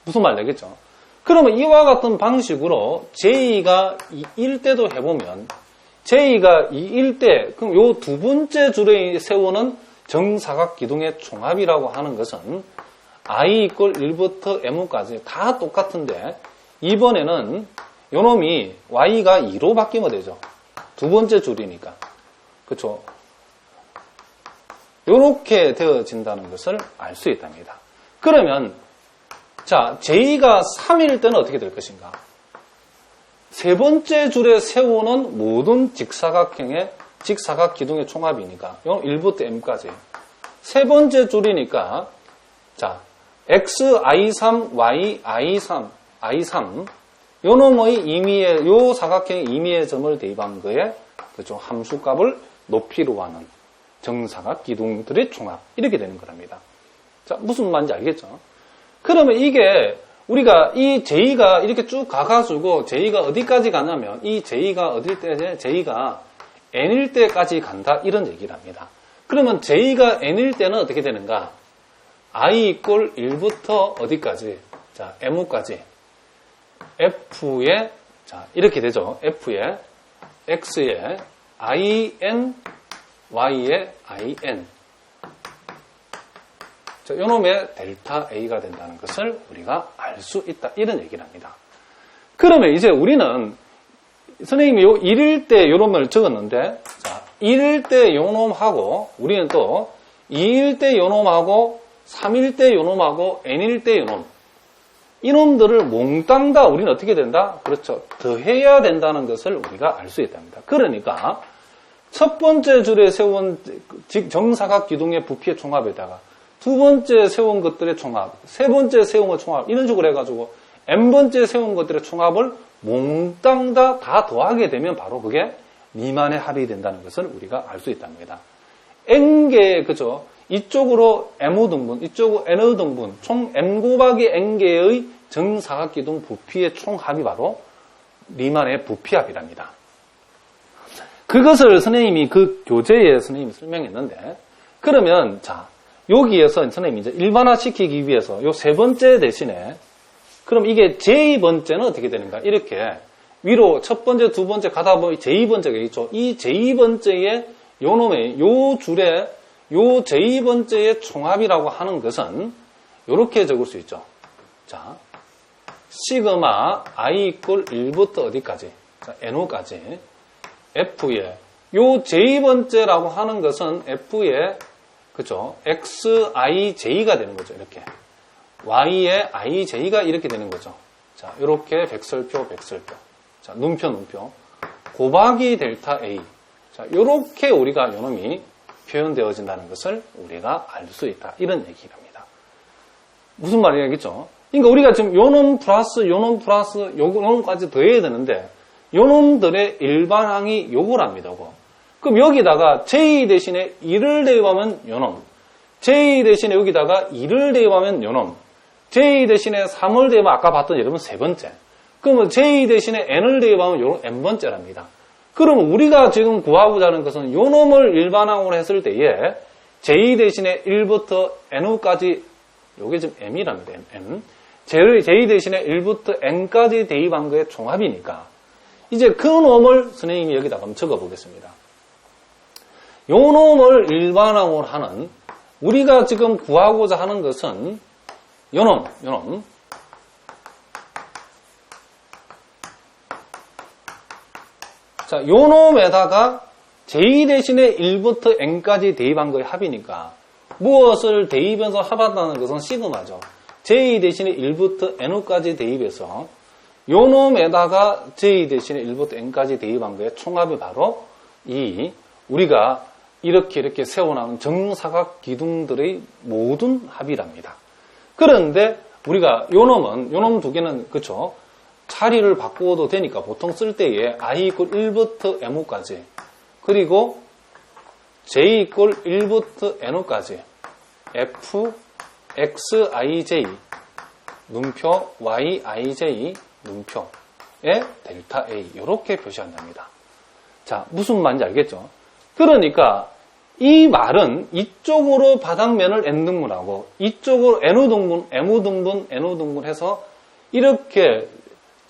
S1: 무슨 말 되겠죠? 그러면 이와 같은 방식으로 J가 2일 때도 해보면 J가 2일 때 그럼 요 두 번째 줄에 세우는 정사각기둥의 총합이라고 하는 것은 I 이퀄 1부터 M까지 다 똑같은데 이번에는 요놈이 Y가 2로 바뀌면 되죠. 두 번째 줄이니까. 그쵸? 요렇게 되어진다는 것을 알 수 있답니다. 그러면 자, J가 3일 때는 어떻게 될 것인가? 세 번째 줄에 세우는 모든 직사각형의 직사각 기둥의 총합이니까 이건 1부터 m까지. 세 번째 줄이니까 자, x, i3, y, i3 요 놈의 임의의 요 사각형의 임의의 점을 대입한 거에 그죠? 함수값을 높이로 하는 정사각 기둥들의 총합 이렇게 되는 거랍니다. 자, 무슨 말인지 알겠죠? 그러면 이게 우리가 이 J가 이렇게 쭉 가가지고 J가 어디까지 가냐면 이 J가 어딜 때 J가 N일 때까지 간다 이런 얘기를 합니다. 그러면 J가 N일 때는 어떻게 되는가? I 이꼴 1부터 어디까지? 자, M까지 F에 자 이렇게 되죠. F에 X에 IN Y에 IN 자, 요놈의 델타 A가 된다는 것을 우리가 알 수 있다. 이런 얘기를 합니다. 그러면 이제 우리는 선생님이 요 1일 때 요놈을 적었는데 자, 1일 때 요놈하고 우리는 또 2일 때 요놈하고 3일 때 요놈하고 N일 때 요놈 이놈들을 몽땅 다 우리는 어떻게 된다? 그렇죠. 더해야 된다는 것을 우리가 알 수 있답니다. 그러니까 첫 번째 줄에 세운 정사각 기둥의 부피의 총합에다가 두 번째 세운 것들의 총합, 세 번째 세운 것 총합 이런 식으로 해가지고 n번째 세운 것들의 총합을 몽땅 다 더하게 되면 바로 그게 미만의 합이 된다는 것을 우리가 알 수 있답니다. n개 그죠? 이쪽으로 m등분, 이쪽으로 n등분, 총 m 곱하기 n개의 정사각기둥 부피의 총합이 바로 리만의 부피합이랍니다. 그것을 선생님이 그 교재에 선생님이 설명했는데 그러면 자 여기에서 선생님이 이제 일반화시키기 위해서 요 세 번째 대신에 그럼 이게 제2번째는 어떻게 되는가? 이렇게 위로 첫 번째, 두 번째 가다 보면 제2번째가 있죠. 이 제2번째의 요 놈의 요 줄에 요 제2번째의 총합이라고 하는 것은 이렇게 적을 수 있죠. 자, 시그마 i 이꼴 1부터 어디까지? 자, NO까지 F에 요 제2번째라고 하는 것은 F에 그죠? xij가 되는 거죠. 이렇게 y에 ij가 이렇게 되는 거죠. 자, 이렇게 백설표. 자, 눈표. 곱하기 델타 a. 자, 이렇게 우리가 요놈이 표현되어진다는 것을 우리가 알 수 있다. 이런 얘기랍니다. 무슨 말이겠죠? 그러니까 우리가 지금 요놈 플러스 요놈까지 더해야 되는데 요놈들의 일반항이 요거랍니다. 그럼 여기다가 j 대신에 2를 대입하면 요놈, j 대신에 여기다가 2를 대입하면 요놈, j 대신에 3을 대입하면 아까 봤던 여러분 세 번째. 그러면 j 대신에 n을 대입하면 요놈 n번째랍니다. 그럼 우리가 지금 구하고자 하는 것은 요놈을 일반항으로 했을 때에 j 대신에 1부터 n까지 요게 지금 m이랍니다. m. j 대신에 1부터 n까지 대입한 거의 총합이니까 이제 그 놈을 선생님이 여기다가 한번 적어보겠습니다. 요 놈을 일반항으로 하는 우리가 지금 구하고자 하는 것은 요 놈. 자, 요 놈에다가 j 대신에 1부터 n까지 대입한 거의 합이니까 무엇을 대입해서 합한다는 것은 시그마죠. j 대신에 1부터 n까지 대입해서 요 놈에다가 j 대신에 1부터 n까지 대입한 거의 총합이 바로 이 우리가 이렇게 세워나가는 정사각 기둥들의 모든 합이랍니다. 그런데 우리가 요놈 두 개는 그쵸? 자리를 바꾸어도 되니까 보통 쓸 때에 i 이꼴 1부터 m까지 그리고 j 이꼴 1부터 n까지 f x ij 눈표 y ij 눈표에 델타 a 이렇게 표시한답니다. 자, 무슨 말인지 알겠죠? 그러니까 이 말은 이쪽으로 바닥면을 n등분하고 이쪽으로 n등분, m등분 해서 이렇게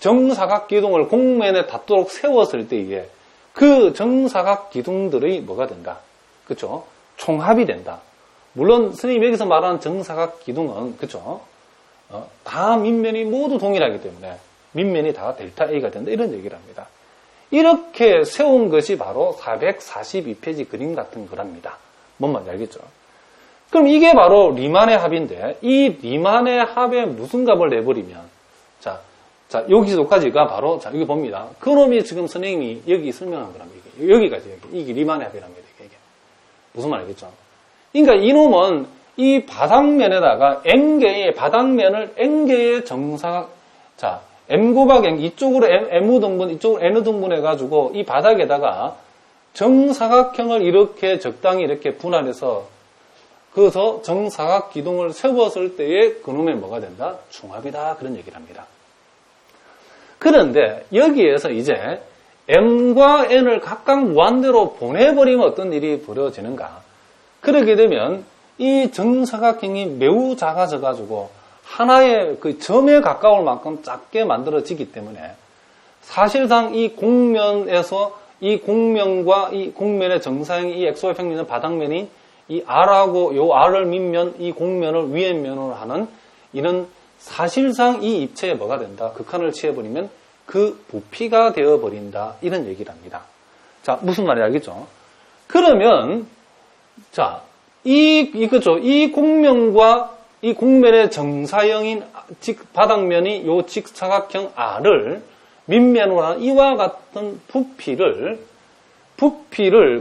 S1: 정사각 기둥을 공면에 닿도록 세웠을 때에 그 정사각 기둥들의 뭐가 된다? 그쵸? 총합이 된다. 물론 선생님이 여기서 말하는 정사각 기둥은 그쵸? 다 밑면이 모두 동일하기 때문에 밑면이 다 델타 A가 된다. 이런 얘기를 합니다. 이렇게 세운 것이 바로 442페이지 그림 같은 거랍니다. 뭔 말인지 알겠죠? 그럼 이게 바로 리만의 합인데 이 리만의 합에 무슨 값을 내버리면 자 여기서까지가 바로 자 여기 봅니다. 그놈이 지금 선생님이 여기 설명한 거랍니다. 여기까지 이게 리만의 합이랍니다. 이게 무슨 말이겠죠? 그러니까 이놈은 이 바닥면에다가 n개의 바닥면을 n개의 정사각 자 m 곱하기 n 이쪽으로 m 등분 이쪽으로 n 등분 해가지고 이 바닥에다가 정사각형을 이렇게 적당히 이렇게 분할해서 그래서 정사각 기둥을 세웠을 때에 그놈의 뭐가 된다? 중합이다. 그런 얘기를 합니다. 그런데 여기에서 이제 m과 n을 각각 무한대로 보내버리면 어떤 일이 벌어지는가? 그렇게 되면 이 정사각형이 매우 작아져가지고 하나의 그 점에 가까울 만큼 작게 만들어지기 때문에 사실상 이 공면에서 이 공면과 이 공면의 정사형이 이 XY 평면의 바닥면이 이 R하고 요 R을 밑면 이 공면을 위에 면으로 하는 이런 사실상 이 입체에 뭐가 된다? 극한을 취해버리면 그 부피가 되어버린다. 이런 얘기를 합니다. 자, 무슨 말인지 알겠죠? 그러면 자, 그죠? 이 공면과 이 공면의 정사형인 바닥면이 요 직사각형 R을 밑면으로 하는 이와 같은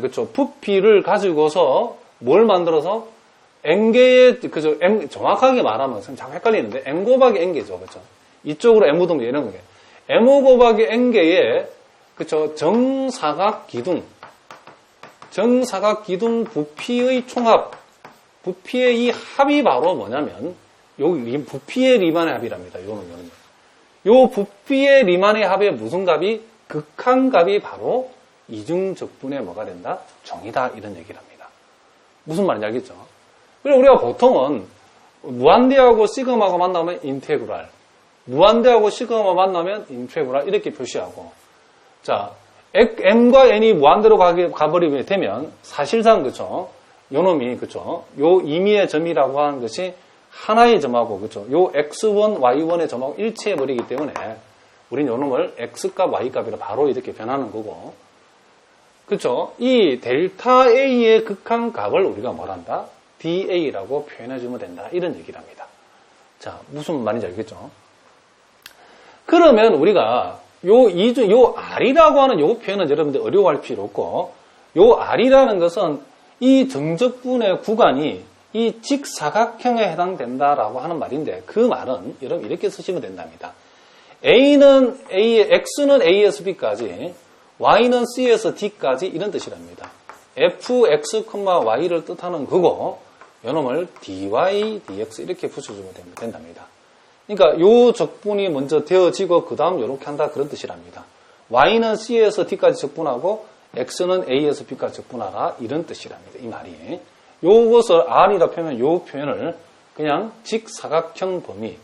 S1: 그쵸? 부피를 가지고서 뭘 만들어서 n개의, 그죠? 정확하게 말하면 자꾸 헷갈리는데, m 곱하기 n개죠. 그죠? 이쪽으로 m 등분 이런 거게. m 곱하기 n개의, 그쵸? 정사각 기둥 부피의 총합, 부피의 이 합이 바로 뭐냐면, 여기 부피의 리만의 합이랍니다. 요 부피의 리만의 합의 무슨 값이? 극한값이 바로 이중적분의 뭐가 된다? 정이다. 이런 얘기를 합니다. 무슨 말인지 알겠죠? 그리고 우리가 보통은 무한대하고 시그마가 만나면 인테그랄, 무한대하고 시그마 만나면 인테그랄 이렇게 표시하고, 자, m과 n이 무한대로 가버리게 되면 사실상 그죠? 요놈이 그죠? 요 임의의 점이라고 하는 것이 하나의 점하고 그죠? 요 x1, y1의 점하고 일치해 버리기 때문에 우리는 요놈을 x값, y값이라 바로 이렇게 변하는 거고, 그죠? 이 델타 A의 극한값을 우리가 뭐란다? DA라고 표현해주면 된다. 이런 얘기를 합니다. 자, 무슨 말인지 알겠죠? 그러면 우리가 요 R이라고 하는 요 표현은 여러분들 어려워할 필요 없고, 요 R이라는 것은 이 정적분의 구간이 이 직사각형에 해당된다라고 하는 말인데, 그 말은 여러분 이렇게 쓰시면 된답니다. X는 A에서 B까지, Y는 C에서 D까지 이런 뜻이랍니다. F, X, Y를 뜻하는 거고, 요놈을 dy, dx 이렇게 붙여주면 된답니다. 그러니까 요 적분이 먼저 되어지고 그 다음 요렇게 한다 그런 뜻이랍니다. Y는 C에서 D까지 적분하고 X는 A에서 B까지 적분하라 이런 뜻이랍니다. 이 말이. 요것을 R이라 표현하면 요 표현을 그냥 직사각형 범위,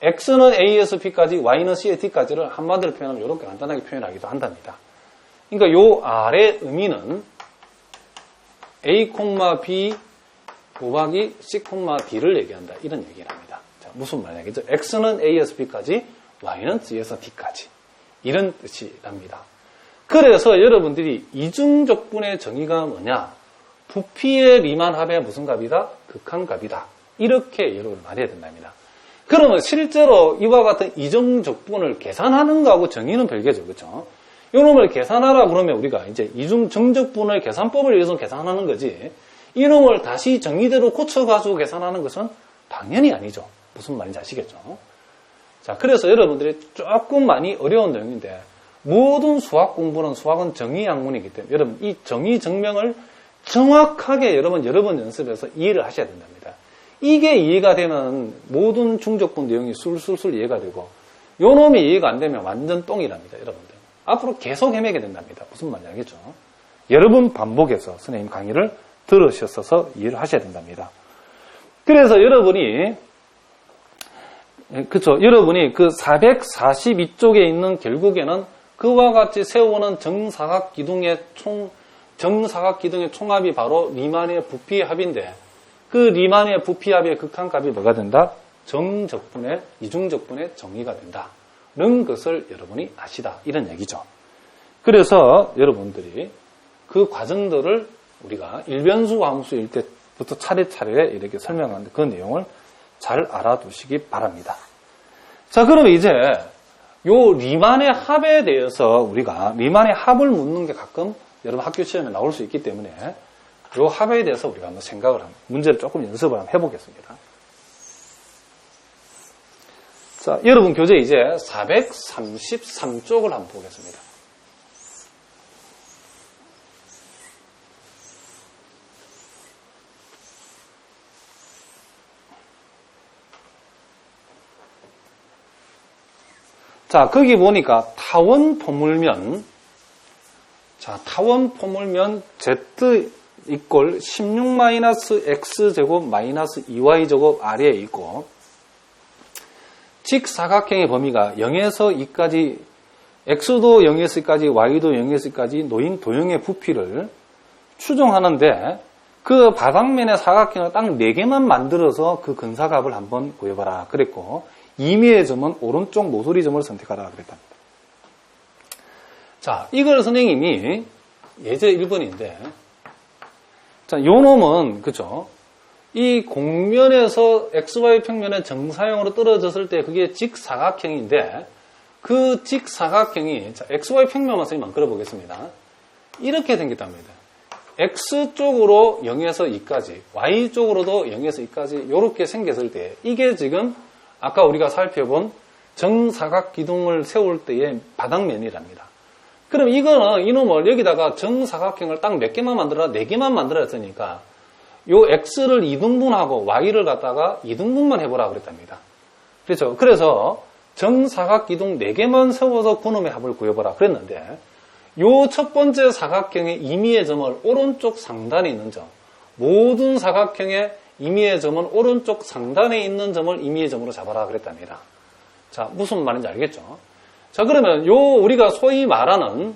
S1: X는 A에서 B까지, Y는 C에 D까지를 한마디로 표현하면 이렇게 간단하게 표현하기도 한답니다. 그러니까 요 R의 의미는 A, B 곱하기 C, D를 얘기한다. 이런 얘기를 합니다. 자, 무슨 말이냐겠죠? X는 A에서 B까지, Y는 C에서 D까지. 이런 뜻이랍니다. 그래서 여러분들이 이중적분의 정의가 뭐냐? 부피의 리만 합의 무슨 값이다? 극한값이다. 이렇게 여러분 말해야 된답니다. 그러면 실제로 이와 같은 이중적분을 계산하는 거하고 정의는 별개죠. 그렇죠? 이놈을 계산하라 그러면 우리가 이제 이중정적분의 계산법을 위해서 계산하는 거지, 이놈을 다시 정의대로 고쳐가지고 계산하는 것은 당연히 아니죠. 무슨 말인지 아시겠죠? 자, 그래서 여러분들이 조금 많이 어려운 내용인데, 모든 수학 공부는 수학은 정의 학문이기 때문에 여러분 이 정의 증명을 정확하게 여러 번 연습해서 이해를 하셔야 된답니다. 이게 이해가 되면 모든 중적분 내용이 술술술 이해가 되고, 요 놈이 이해가 안 되면 완전 똥이랍니다. 여러분들 앞으로 계속 헤매게 된답니다. 무슨 말인지 알겠죠? 여러 번 반복해서 선생님 강의를 들으셨어서 이해를 하셔야 된답니다. 그래서 여러분이 그 442쪽에 있는 결국에는 그와 같이 세우는 정사각 기둥의 총합이 바로 리만의 부피의 합인데, 그 리만의 부피합의 극한값이 뭐가 된다? 이중적분의 정의가 된다. 는 것을 여러분이 아시다. 이런 얘기죠. 그래서 여러분들이 그 과정들을 우리가 일변수 함수일 때 부터 차례차례 이렇게 설명하는데 그 내용을 잘 알아두시기 바랍니다. 자, 그러면 이제 요 리만의 합에 대해서 우리가 리만의 합을 묻는 게 가끔 여러분 학교 시험에 나올 수 있기 때문에 요 합에 대해서 우리가 한번 생각을 하면 문제를 조금 연습을 한번 해보겠습니다. 자, 여러분 교재 이제 433쪽을 한번 보겠습니다. 자, 거기 보니까 타원 포물면, 자, 타원 포물면 Z 이꼴 16-X제곱 마이너스 2Y제곱 아래에 있고, 직사각형의 범위가 0에서 2까지, X도 0에서 2까지, Y도 0에서 2까지 놓인 도형의 부피를 추정하는데, 그 바닥면의 사각형을 딱 4개만 만들어서 그 근사값을 한번 구해봐라 그랬고, 임의의 점은 오른쪽 모서리 점을 선택하라 그랬답니다. 자, 이걸 선생님이 예제 1번인데, 자, 요 놈은, 그죠? 이 공면에서 XY 평면의 정사형으로 떨어졌을 때 그게 직사각형인데, 그 직사각형이, 자, XY 평면만 선생님 그려보겠습니다. 이렇게 생겼답니다. X쪽으로 0에서 2까지, Y쪽으로도 0에서 2까지, 이렇게 생겼을 때, 이게 지금 아까 우리가 살펴본 정사각 기둥을 세울 때의 바닥면이랍니다. 그럼 이거는 이놈을 여기다가 정사각형을 딱 몇 개만 만들어라? 4개만 만들어야 했으니까 요 X를 2등분하고 Y를 갖다가 2등분만 해보라 그랬답니다. 그렇죠? 그래서 정사각 기둥 4개만 세워서 그놈의 합을 구해보라 그랬는데 요 첫 번째 사각형의 임의의 점을 오른쪽 상단에 있는 점, 모든 사각형의 임의의 점은 오른쪽 상단에 있는 점을 임의의 점으로 잡아라 그랬답니다. 자, 무슨 말인지 알겠죠? 자, 그러면 요 우리가 소위 말하는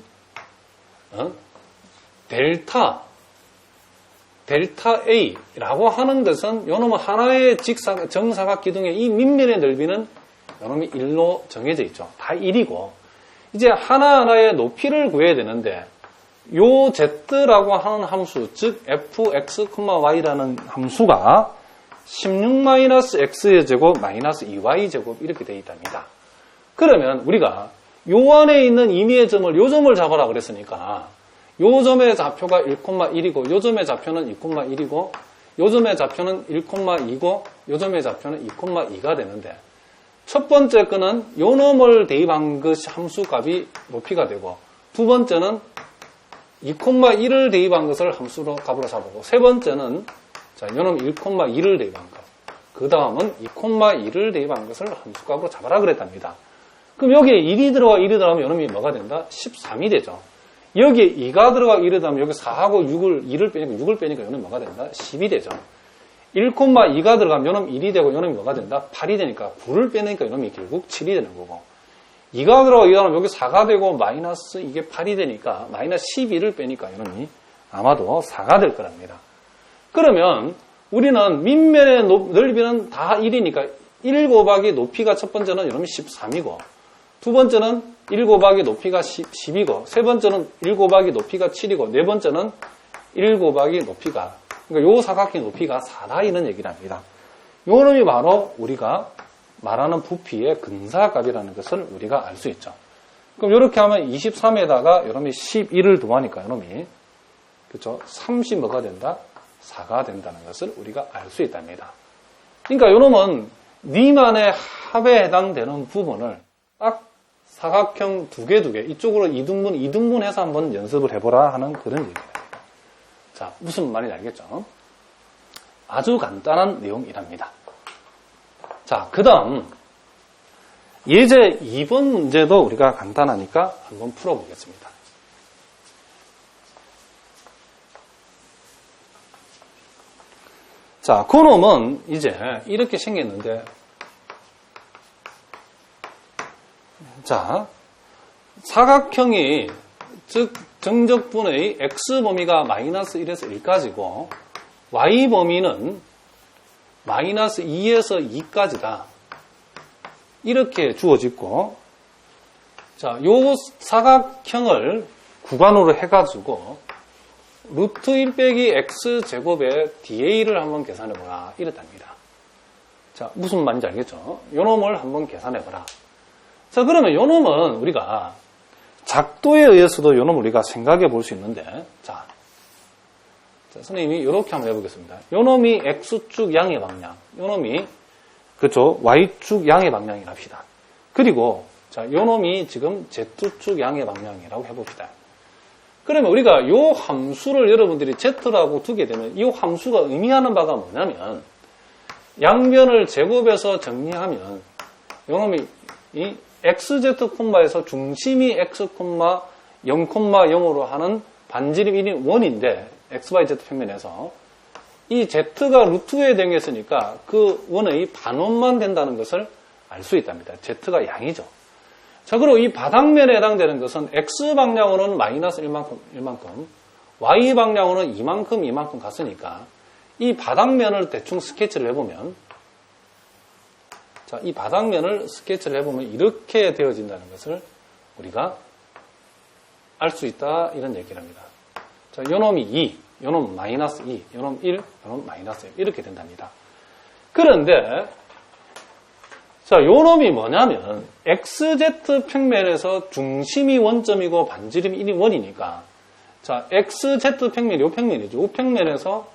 S1: 델타 A라고 하는 것은 요 놈은 하나의 정사각 기둥의 이 밑면의 넓이는 요 놈이 1로 정해져 있죠. 다 1이고 이제 하나하나의 높이를 구해야 되는데 요 Z라고 하는 함수, 즉 fx, y라는 함수가 16-x의 제곱 마이너스 2y 제곱 이렇게 되어 있답니다. 그러면 우리가 요 안에 있는 임의의 점을 요 점을 잡아라 그랬으니까 요 점의 좌표가 1,1이고 요 점의 좌표는 2,1이고 요 점의 좌표는 1,2고 요 점의 좌표는 2,2가 되는데 첫 번째 거는 요 놈을 대입한 것이 함수값이 높이가 되고 두 번째는 2,1을 대입한 것을 함수로 값으로 잡고 세 번째는 자, 요놈 1,2를 대입한 것. 그 다음은 2,2를 대입한 것을 함수값으로 잡아라 그랬답니다. 그럼 여기에 1이 들어가 1이 들어가면 요놈이 뭐가 된다? 13이 되죠. 여기에 2가 들어가 1이 들어가면 여기 4하고 2를 빼니까 요놈이 뭐가 된다? 10이 되죠. 1,2가 들어가면 요놈 1이 되고 요놈이 뭐가 된다? 8이 되니까 9를 빼니까 요놈이 결국 7이 되는 거고 2가 들어가게 되면 여기 4가 되고 마이너스 이게 8이 되니까 마이너스 12를 빼니까 이놈이 아마도 4가 될 거랍니다. 그러면 우리는 밑면의 넓이는 다 1이니까 1 곱하기 높이가 첫 번째는 이놈이 13이고 두 번째는 1 곱하기 높이가 10이고 세 번째는 1 곱하기 높이가 7이고 네 번째는 1 곱하기 높이가 그러니까 요 사각형 높이가 4다 이런 얘기를 합니다. 요 놈이 바로 우리가 말하는 부피의 근사값이라는 것을 우리가 알 수 있죠. 그럼 이렇게 하면 23에다가 이놈이 11을 더하니까 이놈이 그렇죠? 30 뭐가 된다? 4가 된다는 것을 우리가 알 수 있답니다. 그러니까 이놈은 니만의 합에 해당되는 부분을 딱 사각형 두 개 이쪽으로 2등분 해서 한번 연습을 해보라 하는 그런 얘기입니다. 자, 무슨 말인지 알겠죠? 아주 간단한 내용이랍니다. 자, 그 다음 예제 2번 문제도 우리가 간단하니까 한번 풀어보겠습니다. 자, 그놈은 이제 이렇게 생겼는데 자, 사각형이 즉 정적분의 x 범위가 마이너스 1에서 1까지고 y 범위는 마이너스 2에서 2까지다. 이렇게 주어지고 자, 요 사각형을 구간으로 해가지고 루트 1 빼기 x제곱의 da를 한번 계산해보라. 이랬답니다. 자, 무슨 말인지 알겠죠? 요 놈을 한번 계산해보라. 자, 그러면 요 놈은 우리가 작도에 의해서도 요 놈을 우리가 생각해 볼 수 있는데, 자, 선생님이 이렇게 한번 해보겠습니다. 요 놈이 x축 양의 방향, 요 놈이, 그쵸, y축 양의 방향이랍시다. 그리고, 자, 요 놈이 지금 z축 양의 방향이라고 해봅시다. 그러면 우리가 요 함수를 여러분들이 z라고 두게 되면 이 함수가 의미하는 바가 뭐냐면, 양변을 제곱해서 정리하면, 요 놈이 이 xz, 에서 중심이 x, 0,0으로 하는 반지름 1인 원인데, xyz 평면에서 이 z가 루트에 되겠으니까 그 원의 반원만 된다는 것을 알 수 있답니다. z가 양이죠. 자, 그리고 이 바닥면에 해당되는 것은 x방향으로는 마이너스 1만큼, y방향으로는 이만큼 갔으니까 이 바닥면을 대충 스케치를 해보면, 자, 이 바닥면을 스케치를 해보면 이렇게 되어진다는 것을 우리가 알 수 있다, 이런 얘기를 합니다. 자, 요놈이 2, 요놈 마이너스 2, 요놈 1, 요놈 마이너스 1 이렇게 된답니다. 그런데 자, 요놈이 뭐냐면 XZ 평면에서 중심이 원점이고 반지름이 1이 원이니까, 자, XZ 평면, 요 평면이죠. 요 평면에서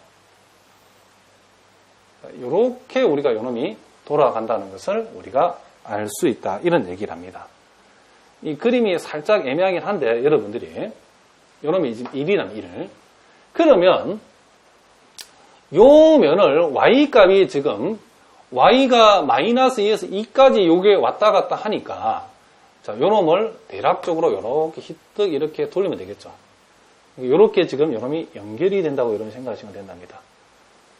S1: 요렇게 우리가 요놈이 돌아간다는 것을 우리가 알 수 있다, 이런 얘기를 합니다. 이 그림이 살짝 애매하긴 한데 여러분들이 요놈이 지금 1이란 1을, 그러면 요 면을 y값이 지금 y가 마이너스 2에서 2까지 요게 왔다 갔다 하니까, 자, 요놈을 대략적으로 요렇게 히뜩 이렇게 돌리면 되겠죠. 요렇게 지금 요놈이 연결이 된다고 이런 생각하시면 된답니다.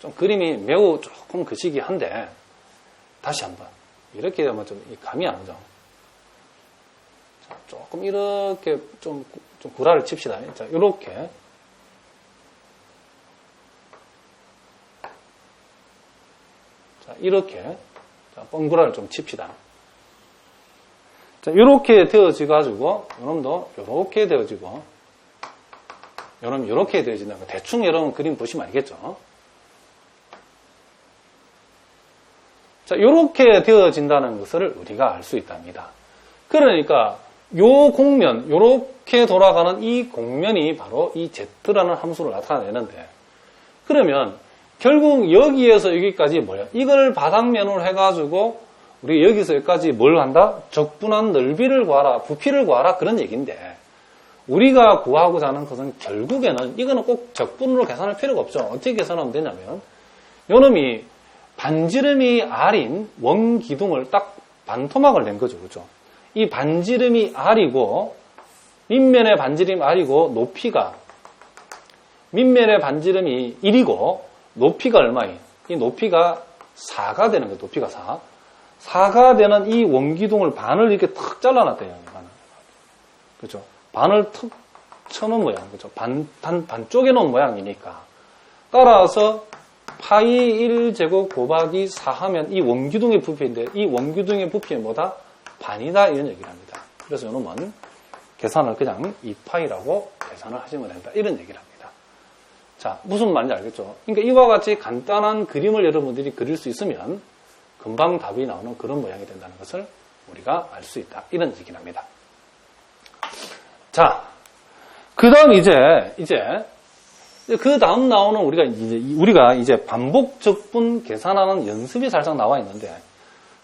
S1: 좀 그림이 매우 조금 그시기 한데, 다시 한번 이렇게 하면 좀 감이 안 오죠. 자, 조금 이렇게 좀 구라를 칩시다. 자, 요렇게. 자, 이렇게. 자, 뻥구라를 좀 칩시다. 자, 요렇게 되어지가지고, 요놈도 요렇게 되어지고, 요놈 요렇게 되어진다는 거. 대충 여러분 그림 보시면 알겠죠? 자, 요렇게 되어진다는 것을 우리가 알 수 있답니다. 그러니까, 요 공면, 요렇게 돌아가는 이 공면이 바로 이 z라는 함수를 나타내는데, 그러면 결국 여기에서 여기까지 뭐야? 이걸 바닥면으로 해가지고 우리 여기서 여기까지 뭘 한다? 적분한 넓이를 구하라, 부피를 구하라, 그런 얘기인데, 우리가 구하고자 하는 것은 결국에는 이거는 꼭 적분으로 계산할 필요가 없죠. 어떻게 계산하면 되냐면, 요놈이 반지름이 R인 원기둥을 딱 반토막을 낸 거죠. 그죠? 이 반지름이 R이고, 밑면의 반지름이 R이고, 높이가, 밑면의 반지름이 1이고, 높이가 얼마예요? 이 높이가 4가 되는 거예요. 높이가 4. 4가 되는 이 원기둥을 반을 이렇게 탁 잘라놨대요. 그죠? 반을 턱 쳐놓은 모양. 그죠? 반쪽에 놓은 모양이니까. 따라서 파이 1제곱 곱하기 4 하면 이 원기둥의 부피인데, 이 원기둥의 부피는 뭐다? 반이다, 이런 얘기를 합니다. 그래서 이놈은 계산을 그냥 2파이라고 계산을 하시면 된다, 이런 얘기를 합니다. 자, 무슨 말인지 알겠죠? 그러니까 이와 같이 간단한 그림을 여러분들이 그릴 수 있으면 금방 답이 나오는 그런 모양이 된다는 것을 우리가 알 수 있다, 이런 얘기를 합니다. 자, 그 다음 그 다음 나오는 우리가 이제 반복 적분 계산하는 연습이 살짝 나와 있는데,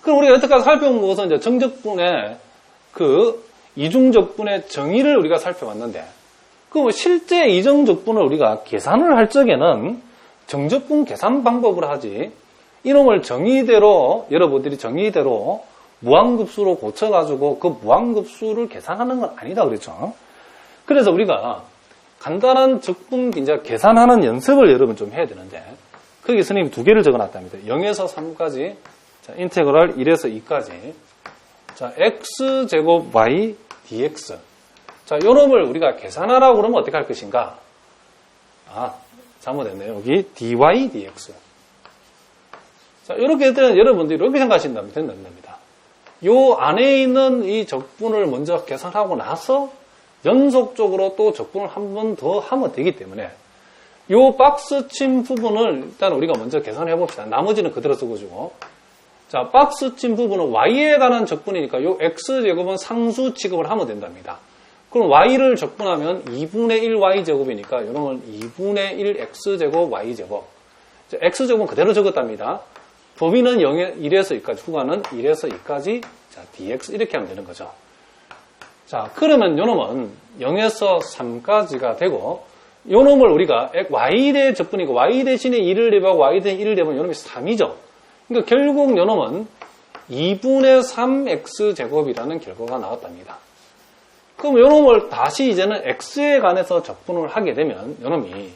S1: 그럼 우리가 여태까지 살펴본 것은 이제 정적분의 그 이중적분의 정의를 우리가 살펴봤는데, 그럼 실제 이중적분을 우리가 계산을 할 적에는 정적분 계산 방법으로 하지, 이놈을 정의대로, 여러분들이 정의대로 무한급수로 고쳐가지고 그 무한급수를 계산하는 건 아니다 그랬죠. 그래서 우리가 간단한 적분 이제 계산하는 연습을 여러분 좀 해야 되는데, 거기 선생님이 2개를 적어놨답니다. 0에서 3까지, 자, 인테그랄 1에서 2까지, 자, x제곱 y dx. 자, 요놈을 우리가 계산하라고 그러면 어떻게 할 것인가? 아, 잘못했네요. 여기 dy dx. 자, 이렇게 되면 여러분들이 이렇게 생각하신다면 된답니다. 요 안에 있는 이 적분을 먼저 계산하고 나서 연속적으로 또 적분을 한 번 더 하면 되기 때문에, 요 박스 친 부분을 일단 우리가 먼저 계산해 봅시다. 나머지는 그대로 쓰고주고. 자, 박스 친 부분은 y에 관한 적분이니까 요 x제곱은 상수 취급을 하면 된답니다. 그럼 y를 적분하면 2분의 1 y제곱이니까 이놈은 2분의 1 x제곱 y제곱. 자, x제곱은 그대로 적었답니다. 범위는 1에서 2까지, 후관은 1에서 2까지, 자, dx 이렇게 하면 되는 거죠. 자, 그러면 요놈은 0에서 3까지가 되고, 요놈을 우리가 y대 적분이고, y 대신에 1을 대입하고 y 대신에 1을 대입하면 요놈이 3이죠. 그러니까 결국 요놈은 2분의 3x제곱이라는 결과가 나왔답니다. 그럼 요놈을 다시 이제는 x에 관해서 적분을 하게 되면 요놈이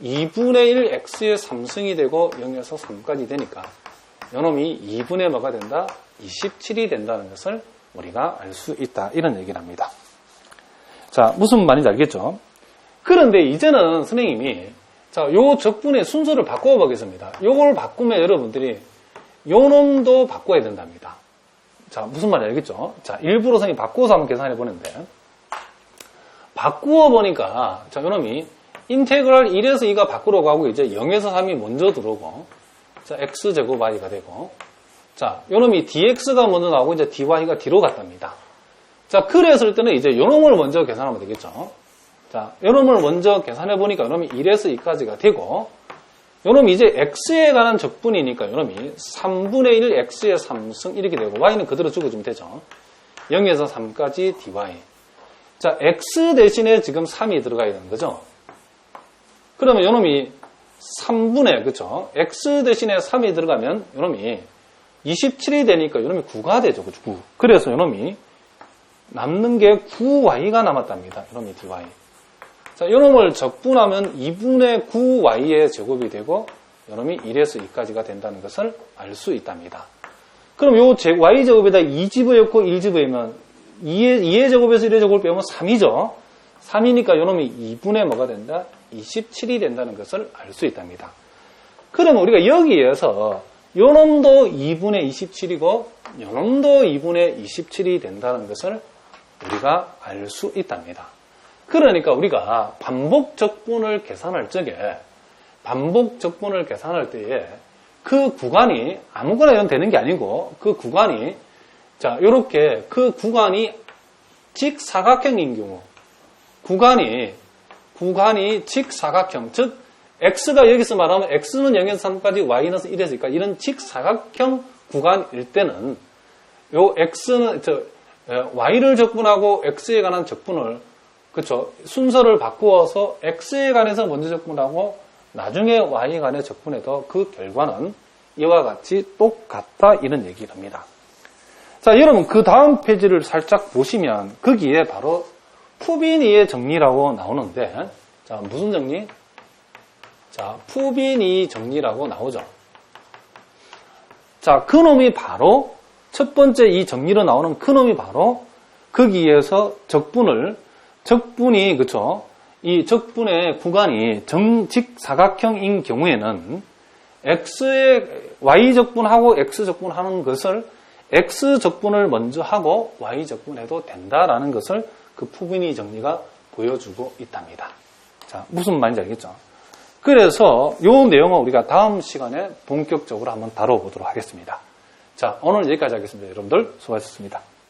S1: 2분의 1 x의 3승이 되고 0에서 3까지 되니까 요놈이 2분의 뭐가 된다? 27이 된다는 것을 우리가 알 수 있다. 이런 얘기를 합니다. 자, 무슨 말인지 알겠죠? 그런데 이제는 선생님이 자, 요 적분의 순서를 바꿔 보겠습니다. 요걸 바꾸면 여러분들이 요놈도 바꿔야 된답니다. 자, 무슨 말인지 알겠죠? 자, 일부러 선생님이 바꿔서 한번 계산해 보는데 바꾸어 보니까 자, 요놈이 인테그랄 1에서 2가 밖으로 가고 이제 0에서 3이 먼저 들어오고 자, x제곱 y가 되고 자, 요놈이 dx가 먼저 나오고 이제 dy가 뒤로 갔답니다. 자, 그랬을 때는 이제 요놈을 먼저 계산하면 되겠죠. 자, 요놈을 먼저 계산해 보니까 요놈이 1에서 2까지가 되고 요놈이 이제 x에 관한 적분이니까 요놈이 3분의 1 x의 3승 이렇게 되고 y는 그대로 적어주면 되죠. 0에서 3까지 dy. 자, x 대신에 지금 3이 들어가야 되는 거죠. 그러면 요놈이 3분의, 그쵸? x 대신에 3이 들어가면 요놈이 27이 되니까 요놈이 9가 되죠. 그쵸? 9. 그래서 요놈이 남는 게 9y가 남았답니다. 요놈이 dy. 자, 요놈을 적분하면 2분의 9y의 제곱이 되고 요놈이 1에서 2까지가 된다는 것을 알 수 있답니다. 그럼 요 y제곱에다 2집어였고 1집어이면 2의 제곱에서 1의 제곱을 빼면 3이죠. 3이니까 요놈이 2분의 뭐가 된다? 27이 된다는 것을 알 수 있답니다. 그러면 우리가 여기에서 요놈도 2분의 27이고 요놈도 2분의 27이 된다는 것을 우리가 알 수 있답니다. 그러니까 우리가 반복 적분을 계산할 적에 그 구간이 아무거나 되는 게 아니고 그 구간이 자, 요렇게 그 구간이 직사각형인 경우 구간이 직사각형, 즉 x가 여기서 말하면 x는 0에서 3까지 y는 1에서 2까지 이런 직사각형 구간일 때는 요 x는 y를 적분하고 x에 관한 적분을 그쵸 순서를 바꾸어서 x에 관해서 먼저 적분하고 나중에 y에 관해 적분해도 그 결과는 이와 같이 똑같다 이런 얘기를 합니다. 자, 여러분 그 다음 페이지를 살짝 보시면 거기에 바로 푸비니의 정리라고 나오는데 자, 무슨 정리? 자, 푸비니 정리라고 나오죠. 자, 그놈이 바로 첫 번째 이 정리로 나오는 그놈이 바로 거기에서 적분이 그쵸? 이 적분의 구간이 정직사각형인 경우에는 y 적분하고 x 적분하는 것을 x 적분을 먼저 하고 y 적분해도 된다라는 것을 그 푸비니 정리가 보여주고 있답니다. 자, 무슨 말인지 알겠죠? 그래서 이 내용은 우리가 다음 시간에 본격적으로 한번 다뤄보도록 하겠습니다. 자, 오늘 여기까지 하겠습니다. 여러분들 수고하셨습니다.